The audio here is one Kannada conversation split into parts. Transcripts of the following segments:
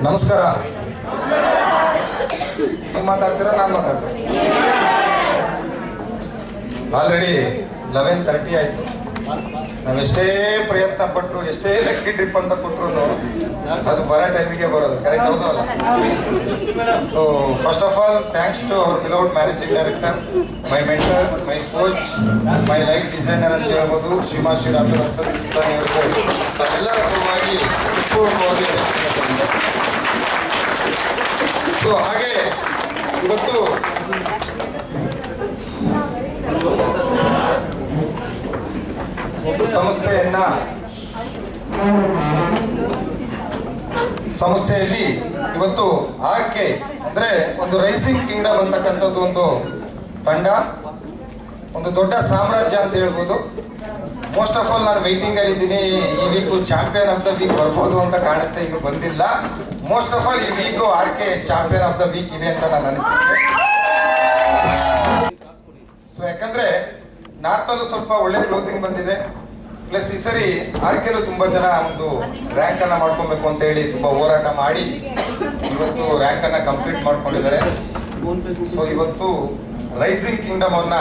ನಮಸ್ಕಾರ. ನೀವು ಮಾತಾಡ್ತೀರಾ ನಾನು ಮಾತಾಡ್ತೀನಿ? ಆಲ್ರೆಡಿ 11:30 ಆಯಿತು. ನಾವೆಷ್ಟೇ ಪ್ರಯತ್ನ ಪಟ್ಟರು, ಎಷ್ಟೇ ಲಕ್ಕಿ ಟ್ರಿಪ್ ಅಂತ ಕೊಟ್ಟರು ಅದು ಬರೋ ಟೈಮಿಗೆ ಬರೋದು. ಕರೆಕ್ಟ್ ಹೌದಲ್ಲ? So first of all thanks to our beloved managing director, my mentor, my coach, my life designer ಅಂತ ಹೇಳ್ಬೋದು, ಶ್ರೀ ಡಾಕ್ಟರ್ ಅಕ್ಷರ ಕಿಸ್ತಾನಿ ಅವರಿಗೆ ತಾವೆಲ್ಲರ ಪರವಾಗಿ ಪೂರ್ವಕವಾಗಿ. ಸೊ ಹಾಗೆ ಇವತ್ತು ಸಂಸ್ಥೆಯಲ್ಲಿ ಇವತ್ತು ಆರ್ಕೆ ಅಂದ್ರೆ ಒಂದು ರೈಸಿಂಗ್ ಕಿಂಗ್ಡಮ್ ಅಂತಕ್ಕಂಥದ್ದು ಒಂದು ತಂಡ, ಒಂದು ದೊಡ್ಡ ಸಾಮ್ರಾಜ್ಯ ಅಂತ ಹೇಳ್ಬೋದು. ಮೋಸ್ಟ್ ಆಫ್ ಆಲ್ ನಾನು ವೈಟಿಂಗ್ ಅಲ್ಲಿ ಇದ್ದೀನಿ. ಈ week champion of the week ಬರ್ಬೋದು ಅಂತ ಕಾಣುತ್ತೆ, ಇನ್ನು ಬಂದಿಲ್ಲ. ಮೋಸ್ಟ್ ಆಫ್ ಆಲ್ ಈ week RK champion of the week ಇದೆ ಅಂತ ನಾನು ಅನಿಸಿಕೆ. ಸೊ ಯಾಕಂದ್ರೆ ನಾರ್ತಲ್ಲೂ ಸ್ವಲ್ಪ ಒಳ್ಳೆ ಕ್ಲೋಸಿಂಗ್ ಬಂದಿದೆ. ಪ್ಲಸ್ ಈ ಸರಿ ಆರ್ಕೆಲ್ಲೂ ತುಂಬ ಜನ ಒಂದು ರ್ಯಾಂಕ್ ಅನ್ನ ಮಾಡ್ಕೊಬೇಕು ಅಂತ ಹೇಳಿ ತುಂಬಾ ಹೋರಾಟ ಮಾಡಿ ಇವತ್ತು ರ್ಯಾಂಕ್ ಅನ್ನ ಕಂಪ್ಲೀಟ್ ಮಾಡ್ಕೊಂಡಿದ್ದಾರೆ. ಸೊ ಇವತ್ತು ರೈಸಿಂಗ್ ಕಿಂಗ್ಡಮ್ ಅನ್ನ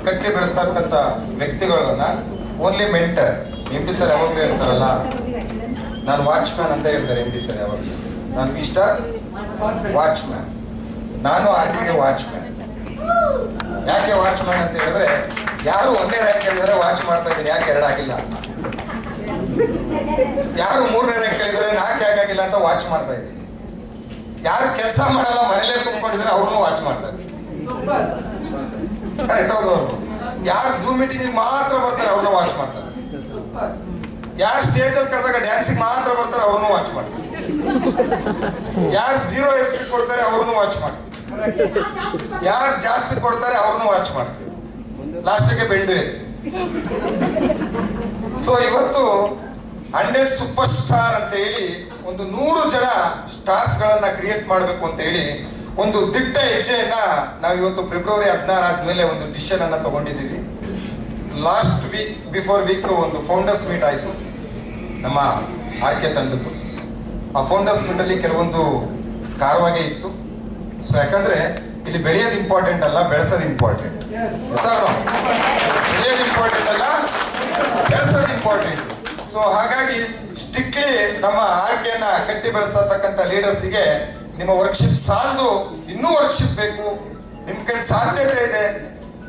ಕಟ್ಟಿ ಬೆಳೆಸ್ತಕ್ಕಂಥ ವ್ಯಕ್ತಿಗಳನ್ನ only mentor. M D sir ಯಾವಾಗಲೂ ಹೇಳ್ತಾರಲ್ಲ, ನಾನು ವಾಚ್ಮ್ಯಾನ್ ಅಂತ ಹೇಳ್ತಾರೆ ಎಂ ಡಿ ಸರ್ ಯಾವಾಗಲೂ. ನಾನು ಮಿಸ್ಟರ್ ವಾಚ್ಮ್ಯಾನ್, ನಾನು ಆರ್ಕೆಗೆ ವಾಚ್ಮ್ಯಾನ್. ಯಾಕೆ ವಾಚ್ಮ್ಯಾನ್ ಅಂತ ಹೇಳಿದ್ರೆ, ಯಾರು ಒಂದೇ ರ್ಯಾಂಕ್ ಹೇಳಿದರೆ ವಾಚ್ ಮಾಡ್ತಾ ಇದ್ದೀನಿ, ಯಾಕೆ 2 ಆಗಿಲ್ಲ ಅಂತ. ಯಾರು 3ನೇ ರ್ಯಾಂಕ್ ಹೇಳಿದರೆ 4 ಯಾಕೆ ಆಗಿಲ್ಲ ಅಂತ ವಾಚ್ ಮಾಡ್ತಾ ಇದ್ದೀನಿ. ಯಾರು ಕೆಲಸ ಮಾಡಲ್ಲ ಮನೇಲೇ ಕೂತ್ಕೊಂಡಿದ್ರೆ ಅವ್ರನ್ನೂ ವಾಚ್ ಮಾಡ್ತಾರೆ. ಕರೆಕ್ಟ್ ಹೌದು. ಅವರು ಯಾರು ಝೂಮ್ ಮೀಟಿಂಗ್ ಮಾತ್ರ ಬರ್ತಾರೆ ಅವ್ರನ್ನ ವಾಚ್ ಮಾಡ್ತಾರೆ. ಯಾರು ಸ್ಟೇಜಲ್ಲಿ ಕರೆದಾಗ ಡ್ಯಾನ್ಸಿಗೆ ಮಾತ್ರ ಬರ್ತಾರೆ ಅವ್ರನ್ನೂ ವಾಚ್ ಮಾಡ್ತಾರೆ. ಯಾರು 0 SP ಕೊಡ್ತಾರೆ ಅವ್ರನ್ನೂ ವಾಚ್ ಮಾಡ್ತೀವಿ. ಯಾರು ಜಾಸ್ತಿ ಕೊಡ್ತಾರೆ ಅವ್ರನ್ನೂ ವಾಚ್ ಮಾಡ್ತೀವಿ. ಲಾಸ್ಟಿಗೆ ಬೆಂಡು ಎತ್ತಿ. ಸೊ ಇವತ್ತು 100 ಸೂಪರ್ ಸ್ಟಾರ್ ಅಂತ ಹೇಳಿ ಒಂದು 100 ಜನ ಸ್ಟಾರ್ಸ್ ಗಳನ್ನ ಕ್ರಿಯೇಟ್ ಮಾಡಬೇಕು ಅಂತ ಹೇಳಿ ಒಂದು ದಿಟ್ಟ ಹೆಜ್ಜೆಯನ್ನ ನಾವು ಇವತ್ತು ಫೆಬ್ರವರಿ 16 ಆದ್ಮೇಲೆ ಒಂದು ಡಿಸಿಷನ್ ಅನ್ನ ತಗೊಂಡಿದ್ದೀವಿ. ಲಾಸ್ಟ್ ವೀಕ್ ಬಿಫೋರ್ ವೀಕ್ ಒಂದು ಫೌಂಡರ್ಸ್ ಮೀಟ್ ಆಯಿತು ನಮ್ಮ ಆರ್ಕೆ ತಂಡದ್ದು. ಆ ಫೌಂಡರ್ಸ್ ಮೀಟ್ ಅಲ್ಲಿ ಕೆಲವೊಂದು ಕಾರವಾಗೆ ಇತ್ತು. ಸೊ ಯಾಕಂದ್ರೆ ಇಲ್ಲಿ ಬೆಳೆಯೋದು ಇಂಪಾರ್ಟೆಂಟ್ ಅಲ್ಲ, ಬೆಳೆಸೋದು ಇಂಪಾರ್ಟೆಂಟ್. ಬೆಳೆಯೋದು ಇಂಪಾರ್ಟೆಂಟ್ ಅಲ್ಲ, ಬೆಳೆಸೋದು ಇಂಪಾರ್ಟೆಂಟ್. ಸೊ ಹಾಗಾಗಿ ಸ್ಟ್ರಿಕ್ಟ್ಲಿ ನಮ್ಮ ಆರ್ಕೆಯನ್ನ ಕಟ್ಟಿ ಬೆಳೆಸ್ತಕ್ಕಂಥ ಲೀಡರ್ಸಿಗೆ ನಿಮ್ಮ ವರ್ಕ್ಶಿಪ್ ಸಾಲದು, ಇನ್ನೂ ವರ್ಕ್ಶಿಪ್ ಬೇಕು, ನಿಮ್ಮ ಕೈ ಸಾಧ್ಯತೆ ಇದೆ,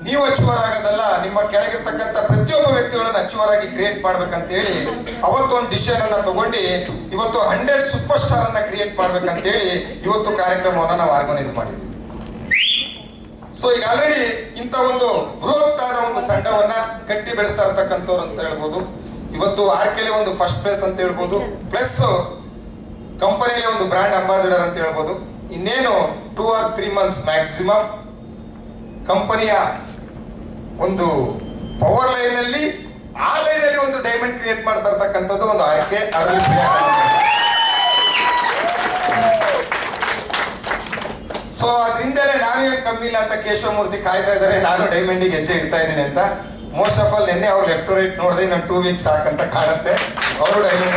ನೀವು ಅಚೀವರ್ ಆಗೋದಲ್ಲ, ನಿಮ್ಮ ಕೆಳಗಿರ್ತಕ್ಕಂಥ ಪ್ರತಿಯೊಬ್ಬ ವ್ಯಕ್ತಿಗಳನ್ನು ಅಚೀವರ್ ಆಗಿ ಕ್ರಿಯೇಟ್ ಮಾಡ್ಬೇಕಂತ ಹೇಳಿ ಅವತ್ತು ಒಂದು ಡಿಸಿಷನ್ ಅನ್ನ ತಗೊಂಡು ಇವತ್ತು 100 ಸೂಪರ್ ಸ್ಟಾರ್ ಅನ್ನ ಕ್ರಿಯೇಟ್ ಮಾಡ್ಬೇಕಂತ ಹೇಳಿ ಇವತ್ತು ಕಾರ್ಯಕ್ರಮವನ್ನು ನಾವು ಆರ್ಗನೈಸ್ ಮಾಡಿದ್ವಿ. ಸೊ ಈಗ ಆಲ್ರೆಡಿ ಇಂಥ ಒಂದು ಬೃಹತ್ತಾದ ಒಂದು ತಂಡವನ್ನ ಕಟ್ಟಿ ಬೆಳೆಸ್ತಾ ಇರ್ತಕ್ಕಂಥವ್ರು ಅಂತ ಹೇಳ್ಬೋದು. ಇವತ್ತು ಆರ್ಕೆಲೆ ಒಂದು ಫಸ್ಟ್ ಪ್ಲೇಸ್ ಅಂತ ಹೇಳ್ಬೋದು, ಪ್ಲಸ್ ಕಂಪನಿಯಲ್ಲಿ ಒಂದು ಬ್ರ್ಯಾಂಡ್ ಅಂಬಾಸಿಡರ್ ಅಂತ ಹೇಳ್ಬೋದು. ಇನ್ನೇನು 2 or 3 months ಮ್ಯಾಕ್ಸಿಮಮ್ ಕಂಪನಿಯ ಒಂದು ಪವರ್ ಲೈನ್ ಅಲ್ಲಿ, ಆ ಲೈನ್ ಅಲ್ಲಿ ಒಂದು ಡೈಮಂಡ್ ಕ್ರಿಯೇಟ್ ಮಾಡ್ತಾ ಇರ್ತಕ್ಕಂಥದ್ದು ಒಂದು ಆರ್ಕೆ. ಅದರಲ್ಲಿ ಸೊ ಅದರಿಂದಲೇ ನಾನು ಏನು ಕಮ್ಮಿ ಇಲ್ಲ ಅಂತ ಕೇಶವಮೂರ್ತಿ ಕಾಯ್ತಾ ಇದ್ದಾರೆ, ನಾನು ಡೈಮಂಡಿಗೆ ಹೆಜ್ಜೆ ಇಡ್ತಾ ಇದ್ದೀನಿ ಅಂತ. ಮೋಸ್ಟ್ ಆಫ್ ಆಲ್ ನಿನ್ನೆ ಅವ್ರು ಲೆಫ್ಟ್ ರೈಟ್ ನೋಡಿದ್ರೆ ನಾನು 2 weeks ಸಾಕಂತ ಕಾಣುತ್ತೆ. ಅವರು ಡೈಮಂಡ್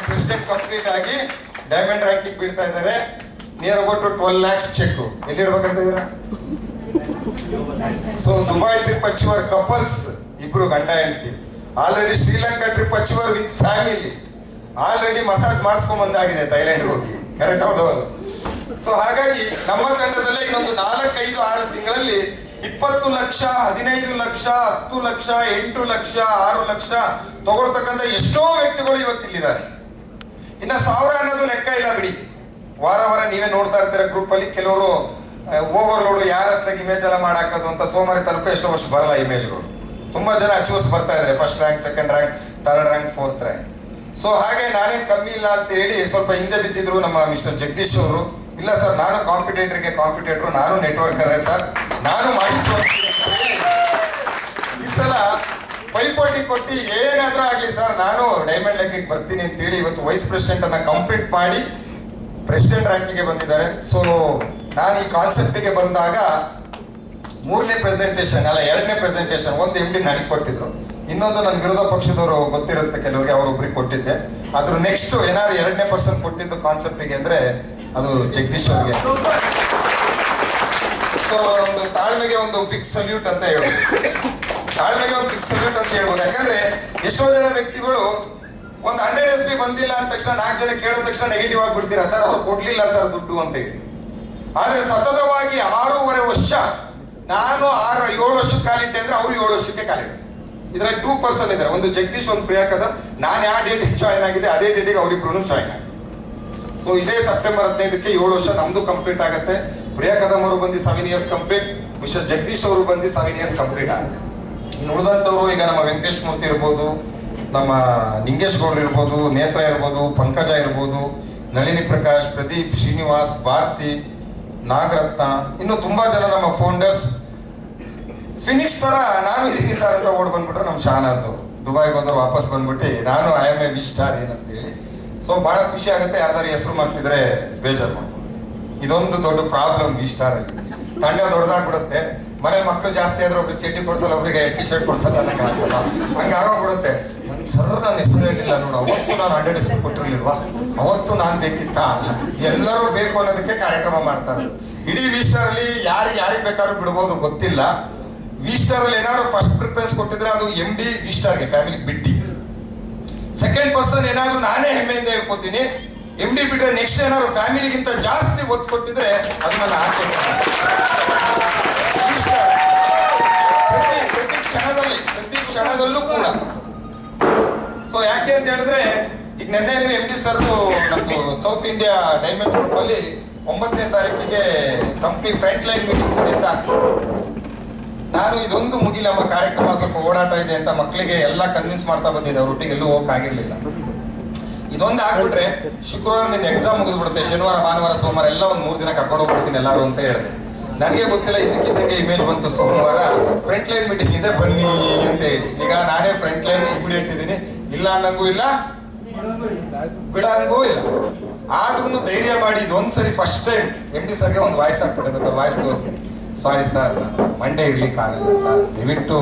ಪ್ರೆಸಿಡೆಂಟ್ ಕಂಪ್ಲೀಟ್ ಆಗಿ ಡೈಮಂಡ್ ರ್ಯಾಂಕಿಂಗ್ ಬಿಡ್ತಾ ಇದ್ದಾರೆ. ನಿಯರ್ ಅಬೌಟ್ 12 lakhs ಚೆಕ್ ಎಲ್ಲಿಡ್ಬೇಕಂತ ಇದ್ದೀರಾ? So Dubai trip achiever couples, ಇಬ್ರು ಗಂಡ ಹೆಂಡತಿ. Already Sri Lanka trip achiever with family, already massage ಮಾಡಿಸ್ಕೊಂಡ್ ಬಂದಾಗಿದೆ ಥೈಲ್ಯಾಂಡ್ ಹೋಗಿ. ಕರೆಕ್ಟ್ ಹೌದವಲ್ಲ? ಸೊ ಹಾಗಾಗಿ ನಮ್ಮ ತಂಡದಲ್ಲೇ ಇನ್ನೊಂದು 4, 5, 6 ತಿಂಗಳಲ್ಲಿ 20 ಲಕ್ಷ, 15 ಲಕ್ಷ, 10 ಲಕ್ಷ, 8 ಲಕ್ಷ, 6 ಲಕ್ಷ ತಗೊಳ್ತಕ್ಕಂಥ ಎಷ್ಟೋ ವ್ಯಕ್ತಿಗಳು ಇವತ್ತಿಲ್ಲಿದ್ದಾರೆ. ಇನ್ನು 1000 ಅನ್ನೋದು ಲೆಕ್ಕ ಇಲ್ಲ ಬಿಡಿ. ವಾರ ನೀವೇ ನೋಡ್ತಾ ಇರ್ತೀರ ಗ್ರೂಪ್ ಅಲ್ಲಿ. ಕೆಲವರು ಓವರ್ಲೋಡ್ ಯಾರ ಹತ್ರ ಇಮೇಜ್ ಎಲ್ಲ ಮಾಡಾಕೋದು ಅಂತ ಸೋಮವಾರ ತನಕ ಎಷ್ಟೋ ವರ್ಷ ಬರಲ್ಲ ಇಮೇಜ್ಗಳು. ತುಂಬಾ ಜನ ಅಚೀವರ್ಸ್ ಬರ್ತಾ ಇದ್ದಾರೆ, first rank, second rank, third rank, 4th rank. So ಹಾಗೆ ನಾನೇನು ಕಮ್ಮಿ ಇಲ್ಲ ಅಂತ ಹೇಳಿ ಸ್ವಲ್ಪ ಹಿಂದೆ ಬಿದ್ದಿದ್ರು ನಮ್ಮ ಮಿಸ್ಟರ್ ಜಗದೀಶ್ ಅವರು. ಇಲ್ಲ ಸರ್, ನಾನು ಕಾಂಪಿಟೇಟರ್, ನಾನು ನೆಟ್ವರ್ಕರ್ ಸರ್, ನಾನು ಮಾಡಿ ತೋರಿಸ್ತೀನಿ ಅಂತ ಹೇಳಿ ಈ ಸಲ ಪೈಪೋಟಿ ಕೊಟ್ಟು ಏನಾದ್ರೂ ಆಗ್ಲಿ ಸರ್, ನಾನು ಡೈಮಂಡ್ ಲೆಕ್ಕಿಗೆ ಬರ್ತೀನಿ ಅಂತ ಹೇಳಿ ಇವತ್ತು ವೈಸ್ ಪ್ರೆಸಿಡೆಂಟ್ ಅನ್ನ ಕಂಪ್ಲೀಟ್ ಮಾಡಿ ಪ್ರೆಸಿಡೆಂಟ್ ರ್ಯಾಂಕಿಗೆ ಬಂದಿದ್ದಾರೆ. ಸೊ ನಾನು ಈ ಕಾನ್ಸೆಪ್ಟಿಗೆ ಬಂದಾಗ 3ನೇ ಪ್ರೆಸೆಂಟೇಷನ್ ಅಲ್ಲ 2ನೇ ಪ್ರೆಸೆಂಟೇಷನ್ ಒಂದು MD ನನಗೆ ಕೊಟ್ಟಿದ್ರು. ಇನ್ನೊಂದು ನನ್ನ ವಿರೋಧ ಪಕ್ಷದವರು ಗೊತ್ತಿರುತ್ತೆ ಕೆಲವರಿಗೆ, ಅವರೊಬ್ರಿಗೆ ಕೊಟ್ಟಿದ್ದೆ. ಅದ್ರ ನೆಕ್ಸ್ಟ್ ಏನಾದ್ರು 2ನೇ ಪರ್ಸನ್ ಕೊಟ್ಟಿದ್ದು ಕಾನ್ಸೆಪ್ಟಿಗೆ ಅಂದ್ರೆ ಅದು ಜಗದೀಶ್ ಅವ್ರಿಗೆ. ಸೊ ಒಂದು ತಾಳ್ಮೆಗೆ ಒಂದು ಬಿಗ್ ಸಲ್ಯೂಟ್ ಅಂತ ಹೇಳ್ಬೋದು. ತಾಳ್ಮೆಗೆ ಒಂದು ಬಿಗ್ ಸಲ್ಯೂಟ್ ಅಂತ ಹೇಳ್ಬೋದು. ಯಾಕಂದ್ರೆ ಎಷ್ಟೋ ಜನ ವ್ಯಕ್ತಿಗಳು ಒಂದು 100 SP ಬಂದಿಲ್ಲ ಅಂದ ತಕ್ಷಣ 4 ಜನ ಕೇಳಿದ ತಕ್ಷಣ ನೆಗೆಟಿವ್ ಆಗಿಬಿಡ್ತೀರಾ, ಸರ್ ಅವ್ರು ಕೊಡ್ಲಿಲ್ಲ ಸರ್ ದುಡ್ಡು ಅಂತ ಹೇಳಿ. ಆದ್ರೆ ಸತತವಾಗಿ 6.5 ವರ್ಷ, ನಾನು 7 ವರ್ಷಕ್ಕೆ ಕಾಲಿಟ್ಟೆ ಅಂದ್ರೆ ಅವ್ರು 7 ವರ್ಷಕ್ಕೆ ಕಾಲಿಟ್ಟೆ. ಇದರಲ್ಲಿ 2 ಪರ್ಸನ್ ಇದ್ದಾರೆ, ಒಂದು ಜಗದೀಶ್, ಒಂದು ಪ್ರಿಯಾ ಕದಂ. ನಾನು ಯಾವ ಡೇಟಿಗೆ ಜಾಯ್ನ್ ಆಗಿದೆ ಅದೇ ಡೇಟಿಗೆ ಅವರಿಬ್ರು ಜಾಯ್ನ್ ಆಗಿದೆ. ಸೊ ಇದೇ ಸೆಪ್ಟೆಂಬರ್ 15ಕ್ಕೆ 7 ವರ್ಷ ನಮ್ದು ಕಂಪ್ಲೀಟ್ ಆಗುತ್ತೆ. ಪ್ರಿಯಾ ಕದಂ ಅವರು ಬಂದು 7 ಇಯರ್ಸ್ ಕಂಪ್ಲೀಟ್, ಮಿಸ್ಟರ್ ಜಗದೀಶ್ ಅವರು ಬಂದು 7 ಇಯರ್ಸ್ ಕಂಪ್ಲೀಟ್ ಆಗುತ್ತೆ. ಇನ್ನು ಉಳಿದಂಥವ್ರು ಈಗ ನಮ್ಮ ವೆಂಕಟೇಶ್ ಮೂರ್ತಿ ಇರ್ಬೋದು, ನಮ್ಮ ನಿಂಗೇಶ್ ಗೌಡ್ರು ಇರ್ಬೋದು, ನೇತ್ರ ಇರ್ಬೋದು, ಪಂಕಜ ಇರ್ಬೋದು, ನಳಿನಿ ಪ್ರಕಾಶ್, ಪ್ರದೀಪ್, ಶ್ರೀನಿವಾಸ್, ಭಾರತಿ, ನಾಗರತ್ನ, ಇನ್ನು ತುಂಬಾ ಜನ ನಮ್ಮ ಫೌಂಡರ್ಸ್. ಫಿನಿಕ್ಸ್ ತರ ನಾನು ಇದೀನಿ ಸರ್ ಅಂತ ಓಡ್ ಬಂದ್ಬಿಟ್ರೆ ನಮ್ಮ ಶಹನಾಜ್ ಅವರು ದುಬೈಗೆ ಹೋದ್ರು, ವಾಪಸ್ ಬಂದ್ಬಿಟ್ಟು ನಾನು I am a V star ಏನಂತ ಹೇಳಿ. ಸೊ ಬಹಳ ಖುಷಿ ಆಗುತ್ತೆ. ಯಾರ್ದಾರು ಹೆಸರು ಮಾಡ್ತಿದ್ರೆ ಬೇಜಾರು ಮಾಡ್ಕೊಂಡು. ಇದೊಂದು ದೊಡ್ಡ ಪ್ರಾಬ್ಲಮ್ ವಿ ಸ್ಟಾರ್ ಅಲ್ಲಿ. ತಂಡ ದೊಡ್ಡದಾಗ್ಬಿಡುತ್ತೆ, ಮನೆ ಮಕ್ಕಳು ಜಾಸ್ತಿ ಆದ್ರೆ ಒಬ್ರಿಗೆ ಚಡ್ಡಿ ಕೊಡ್ಸಲ್ಲ, ಒಬ್ರಿಗೆ ಟಿ ಶರ್ಟ್ ಕೊಡ್ಸಲ್ಲ, ನನಗೆ ಆಗ್ತದ ಹಂಗೆ ಆಗೋಗ್ಬಿಡುತ್ತೆ. ನನ್ ಸರ್ ನನ್ನ ಹೆಸರು ಹೇಳಿಲ್ಲ ನೋಡು, ಅವತ್ತು ನಾನು 100 SP ಕೊಟ್ಟಿರ್ಲಿಲ್ವಾ, ಅವತ್ತು ನಾನು ಬೇಕಿತ್ತ. ಎಲ್ಲರೂ ಬೇಕು ಅನ್ನೋದಕ್ಕೆ ಕಾರ್ಯಕ್ರಮ ಮಾಡ್ತಾ ಇರೋದು. ಇಡೀ ವಿ ಸ್ಟಾರ್ ಅಲ್ಲಿ ಯಾರಿಗೆ ಬೇಕಾದ್ರೂ ಬಿಡ್ಬೋದು ಗೊತ್ತಿಲ್ಲ. ವಿ ಸ್ಟಾರ್ ಅಲ್ಲಿ ಏನಾದ್ರು ಫಸ್ಟ್ ಪ್ರಿಫರೆನ್ಸ್ ಕೊಟ್ಟಿದ್ರೆ ಅದು MD ವಿ ಸ್ಟಾರ್ಗೆ, ಫ್ಯಾಮಿಲಿ ಬಿಟ್ಟು. ಸೆಕೆಂಡ್ ಪರ್ಸನ್ ಏನಾದ್ರು ನಾನೇ ಹೆಮ್ಮೆಯಿಂದ ಹೇಳ್ಕೊತೀನಿ, MD ಬಿಟ್ರೆ ನೆಕ್ಸ್ಟ್ ಏನಾದ್ರು ಫ್ಯಾಮಿಲಿಗಿಂತ ಜಾಸ್ತಿ ಒತ್ತು ಕೊಟ್ಟಿದ್ರೆ ಅದು ನನ್ನ ಆರ್ಕೆ. ಪ್ರತಿ ಕ್ಷಣದಲ್ಲೂ ಕೂಡ. ಸೊ ಯಾಕೆ ಅಂತ ಹೇಳಿದ್ರೆ ಈಗ ನೆನ್ನೆ MD ಸರ್ ನಮ್ದು ಸೌತ್ ಇಂಡಿಯಾ ಡೈಮಂಡ್ಸ್ ಗ್ರೂಪ್ ಅಲ್ಲಿ 9ನೇ ತಾರೀಕಿಗೆ ಕಂಪ್ನಿ ಫ್ರಂಟ್ ಲೈನ್ ಮೀಟಿಂಗ್ಸ್ ಇದೆ ಅಂತ. ನಾನು ಇದೊಂದು ಮುಗಿಲ ನಮ್ಮ ಕಾರ್ಯಕ್ರಮ, ಸ್ವಲ್ಪ ಓಡಾಟ ಇದೆ ಅಂತ ಮಕ್ಕಳಿಗೆ ಎಲ್ಲ ಕನ್ವಿನ್ಸ್ ಮಾಡ್ತಾ ಬಂದಿದ್ದೆ. ಅವ್ರ ಒಟ್ಟಿಗೆ ಎಲ್ಲೂ ಹೋಗಕ್ ಆಗಿರ್ಲಿಲ್ಲ. ಇದೊಂದು ಆಗ್ಬಿಟ್ರೆ ಶುಕ್ರವಾರ ನಿಂದ ಎಕ್ಸಾಮ್ ಮುಗಿದ್ಬಿಡುತ್ತೆ, ಶನಿವಾರ ಭಾನುವಾರ ಸೋಮವಾರ ಎಲ್ಲ ಒಂದು 3 ದಿನ ಕರ್ಕೊಂಡು ಹೋಗ್ಬಿಡ್ತೀನಿ ಎಲ್ಲರೂ ಅಂತ ಹೇಳಿದೆ. ನನಗೆ ಗೊತ್ತಿಲ್ಲ, ಇದಕ್ಕಿದ್ದಂಗೆ ಇಮೇಜ್ ಬಂತು ಸೋಮವಾರ ಫ್ರಂಟ್ ಲೈನ್ ಮೀಟಿಂಗ್ ಇದೆ ಬನ್ನಿ ಅಂತ ಹೇಳಿ. ಈಗ ನಾನೇ ಫ್ರಂಟ್ ಲೈನ್ ಇಮಿಡಿಯೇಟ್ ಇದ್ದೀನಿ, ಇಲ್ಲ ಅನ್ನಂಗೂ ಇಲ್ಲ ಬಿಡಂಗೂ ಇಲ್ಲ. ಆದ್ರೂ ಧೈರ್ಯ ಮಾಡಿ ಇದೊಂದ್ಸರಿ ಫಸ್ಟ್ ಟೈಮ್ MD ಸರ್ಗೆ ಒಂದು ವಾಯ್ಸ್ ಹಾಕ್ಬಿಡ್ಬೇಕಾದ್ರೆ ವಾಯ್ಸ್ ತೋರಿಸ್ತೀನಿ. ಸಾರಿ ಸರ್, ನಾನು ಮಂಡೇ ಇರ್ಲಿಕ್ಕೆ ಆಗಲ್ಲ ಸರ್, ದಯವಿಟ್ಟು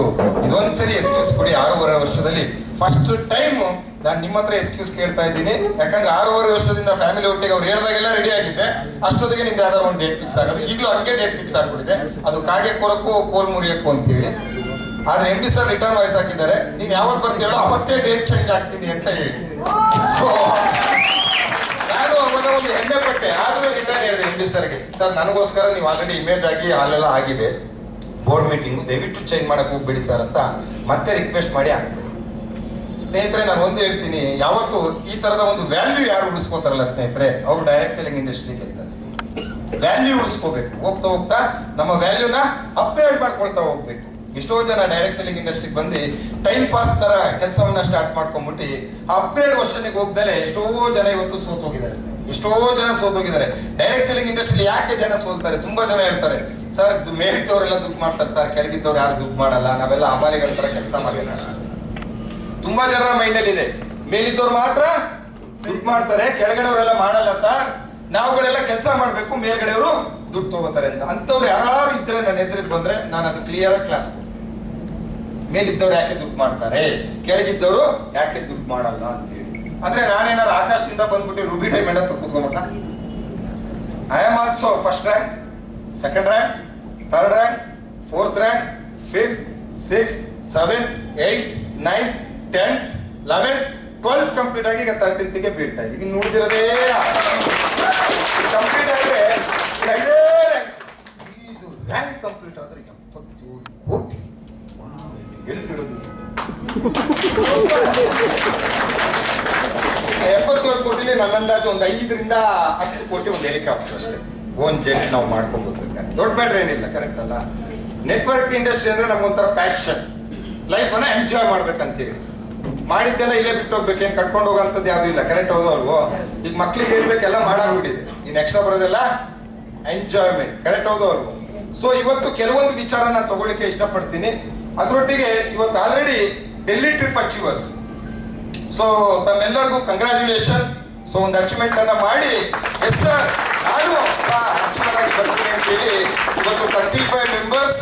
ಇದೊಂದ್ಸರಿ ಎಕ್ಸ್ಕ್ಯೂಸ್ ಕೊಡಿ. 6.5 ವರ್ಷದಲ್ಲಿ ಫಸ್ಟ್ ಟೈಮ್ ನಾನು ನಿಮ್ಮ ಹತ್ರ ಎಕ್ಸ್ಕ್ಯೂಸ್ ಕೇಳ್ತಾ ಇದ್ದೀನಿ. ಯಾಕಂದ್ರೆ 6.5 ವರ್ಷದಿಂದ ಫ್ಯಾಮಿಲಿ ಒಟ್ಟಿಗೆ ಅವ್ರು ಹೇಳ್ದಾಗೆಲ್ಲ ರೆಡಿ ಆಗಿದ್ದೆ. ಅಷ್ಟೊತ್ತಿಗೆ ನಿಮ್ಗೆ ಯಾವ್ದಾದ್ರು ಒಂದು ಡೇಟ್ ಫಿಕ್ಸ್ ಆಗೋದು. ಈಗಲೂ ಹಂಗೆ ಡೇಟ್ ಫಿಕ್ಸ್ ಆಗ್ಬಿಟ್ಟಿದೆ, ಅದು ಕಾಗೆ ಕೊರಕ್ಕೂ ಕೋಲ್ ಮುರಿಯಕ್ಕೂ ಅಂತ ಹೇಳಿ. ಆದ್ರೆ MD ಸರ್ ರಿಟರ್ನ್ ವಾಯ್ಸ್ ಹಾಕಿದ್ದಾರೆ, ನೀನ್ ಯಾವತ್ತು ಬರ್ತೀಯೋ ಅವತ್ತೇ ಡೇಟ್ ಚೇಂಜ್ ಆಗ್ತೀನಿ ಅಂತ ಹೇಳಿ. ಸೊ ನಾನು ಅವಾಗ ಒಂದು ಹೆಮ್ಮೆ ಪಟ್ಟೆ. ಆದ್ರೂ ರಿಟರ್ನ್ ಹೇಳಿದೆ MD ಸರ್ಗೆ, ಸರ್ ನನಗೋಸ್ಕರ ನೀವು ಆಲ್ರೆಡಿ ಇಮೇಜ್ ಆಗಿ ಅಲ್ಲೆಲ್ಲ ಆಗಿದೆ, ಬೋರ್ಡ್ ಮೀಟಿಂಗು ದಯವಿಟ್ಟು ಚೇಂಜ್ ಮಾಡಕ್ ಹೋಗ್ಬೇಡಿ ಸರ್ ಅಂತ ಮತ್ತೆ ರಿಕ್ವೆಸ್ಟ್ ಮಾಡಿ ಆಗ್ತದೆ. ಸ್ನೇಹಿತರೆ, ನಾನು ಒಂದು ಹೇಳ್ತೀನಿ, ಯಾವತ್ತು ಈ ತರದ ಒಂದು ವ್ಯಾಲ್ಯೂ ಯಾರು ಉಳಿಸ್ಕೋತಾರಲ್ಲ ಸ್ನೇಹಿತರೆ, ಅವ್ರು ಡೈರೆಕ್ಟ್ ಸೆಲ್ಲಿಂಗ್ ಇಂಡಸ್ಟ್ರಿಗೆ ಇರ್ತಾರೆ. ವ್ಯಾಲ್ಯೂ ಉಳಿಸ್ಕೋಬೇಕು. ಹೋಗ್ತಾ ಹೋಗ್ತಾ ನಮ್ಮ ವ್ಯಾಲ್ಯೂನ ಅಪ್ಗ್ರೇಡ್ ಮಾಡ್ಕೊಳ್ತಾ ಹೋಗ್ಬೇಕು. ಎಷ್ಟೋ ಜನ ಡೈರೆಕ್ಟ್ ಸೆಲ್ಲಿಂಗ್ ಇಂಡಸ್ಟ್ರಿಗೆ ಬಂದು ಟೈಮ್ ಪಾಸ್ ತರ ಕೆಲಸವನ್ನ ಸ್ಟಾರ್ಟ್ ಮಾಡ್ಕೊಂಡ್ಬಿಟ್ಟು ಅಪ್ಗ್ರೇಡ್ ವರ್ಷನಿಗೆ ಹೋಗ್ದಲೆ ಎಷ್ಟೋ ಜನ ಇವತ್ತು ಸೋತೋಗಿದ್ದಾರೆ ಸ್ನೇಹಿತರೆ. ಎಷ್ಟೋ ಜನ ಸೋತೋಗಿದ್ದಾರೆ. ಡೈರೆಕ್ಟ್ ಸೆಲ್ಲಿಂಗ್ ಇಂಡಸ್ಟ್ರಿ ಯಾಕೆ ಜನ ಸೋಲ್ತಾರೆ? ತುಂಬಾ ಜನ ಹೇಳ್ತಾರೆ, ಸರ್ ಮೇಲಿದ್ದವರೆಲ್ಲ ದುಡ್ಡು ಮಾಡ್ತಾರೆ ಸರ್, ಕೆಳಗಿದ್ದವ್ರು ಯಾರು ದುಡ್ಡು ಮಾಡಲ್ಲ, ನಾವೆಲ್ಲ ಅಮಾಲಿಗಳ ತರ ಕೆಲಸ ಮಾಡಲ್ಲ ಅಷ್ಟೇ. ತುಂಬಾ ಜನರ ಮೈಂಡ್ ಅಲ್ಲಿ ಇದೆ, ಮೇಲಿದ್ದವ್ರು ಮಾತ್ರ ದುಡ್ಡು ಮಾಡ್ತಾರೆ, ಕೆಳಗಡೆಯವರೆಲ್ಲ ಮಾಡಲ್ಲ ಸರ್, ನಾವುಗಳೆಲ್ಲ ಕೆಲಸ ಮಾಡ್ಬೇಕು, ಮೇಲ್ಗಡೆಯವರು ದುಡ್ಡು ತಗೋತಾರೆ ಅಂತ. ಅಂತವ್ರು ಯಾರು ಇದ್ರೆ ನನ್ನ ಎದುರಿಗೆ ಬಂದ್ರೆ ನಾನು ಅದು ಕ್ಲಿಯರ್ ಆಗಿ ಕ್ಲಾಸ್ ಕೊಡ್ತೀನಿ. ಮೇಲಿದ್ದವ್ರು ಯಾಕೆ ದುಡ್ಡು ಮಾಡ್ತಾರೆ, ಕೆಳಗಿದ್ದವರು ಯಾಕೆ ದುಡ್ಡು ಮಾಡಲ್ಲ ಅಂತ ಹೇಳಿ. ಅಂದ್ರೆ ನಾನೇನಾದ್ರು ಆಕಾಶದಿಂದ ಬಂದ್ಬಿಟ್ಟು ರೂಬಿ ಡೈಮಂಡ್ ಅಂತ ಕೂತ್ಕೊಂಡ್ಬಿಟ್ಟ. I am also first rank, second rank, third rank, fourth rank, 5th, 6th, 7th, 8th, 9th, 10th, 11th, 12th complete ಆಗಿ ಈಗ 13th ಬೀಳ್ತಾ ಇದ್ದೀವಿ. ಇನ್ನು ನೋಡಿದಿರೋದೇ ಕಂಪ್ಲೀಟ್ ಆದ್ರೆ ಇದು ರ್ಯಾಂಕ್ ಕಂಪ್ಲೀಟ್ ಆದ್ರೆ 77 ಕೋಟಿ ಎಲ್ಲಿ ಬಿಡೋದು? 77 ಕೋಟಿಲಿ ನನ್ನ ಅಂದಾಜು ಒಂದು 5 ರಿಂದ 10 ಕೋಟಿ ಒಂದು ಹೆಲಿಕಾಪ್ಟರ್ ಅಷ್ಟೇ, ಓನ್ ಜೆಟ್ ನಾವು ಮಾಡ್ಕೋಬಹುದು. ದೊಡ್ಡ ಬ್ಯಾಟ್ರಿ ಏನಿಲ್ಲ, ಕರೆಕ್ಟ್ ಅಲ್ಲ? ನೆಟ್ವರ್ಕ್ ಇಂಡಸ್ಟ್ರಿ ಅಂದ್ರೆ ನಮ್ಗೊಂಥರ ಪ್ಯಾಷನ್, ಲೈಫ್ ಅನ್ನ ಎಂಜಾಯ್ ಮಾಡ್ಬೇಕಂತೇಳಿ ಮಾಡಿದ್ದೆಲ್ಲ ಇಲ್ಲೇ ಬಿಟ್ಟು ಹೋಗ್ಬೇಕೇನು ಕಟ್ಕೊಂಡು ಹೋಗೋಂಥದ್ದು ಯಾವ್ದು ಇಲ್ಲ. ಕರೆಕ್ಟ್ ಹೌದು ಅಲ್ವೋ? ಈಗ ಮಕ್ಳಿಗೆ ಇರ್ಬೇಕೆಲ್ಲ ಮಾಡಾಗ್ಬಿಟ್ಟಿದೆ, ಇನ್ನು ಎಕ್ಸ್ಟ್ರಾ ಬರೋದೆಲ್ಲ ಎಂಜಾಯ್ಮೆಂಟ್. ಕರೆಕ್ಟ್ ಹೌದು ಅಲ್ವೋ? ಸೊ ಇವತ್ತು ಕೆಲವೊಂದು ವಿಚಾರ ನಾನು ತಗೊಳ್ಳಿಕ್ಕೆ ಇಷ್ಟಪಡ್ತೀನಿ. ಅದರೊಟ್ಟಿಗೆ ಇವತ್ತು already Delhi trip achievers, so ತಮ್ಮೆಲ್ಲರಿಗೂ ಕಂಗ್ರಾಚುಲೇಷನ್. ಸೊ ಒಂದು ಅಚೀವ್ಮೆಂಟ್ ಅನ್ನ ಮಾಡಿ, ಎಸ್ ಸರ್ ನಾನು ಅಚೀವರ್ ಆಗಿ ಬರ್ತೀನಿ ಅಂತ ಹೇಳಿ ಇವತ್ತು 35 ಮೆಂಬರ್ಸ್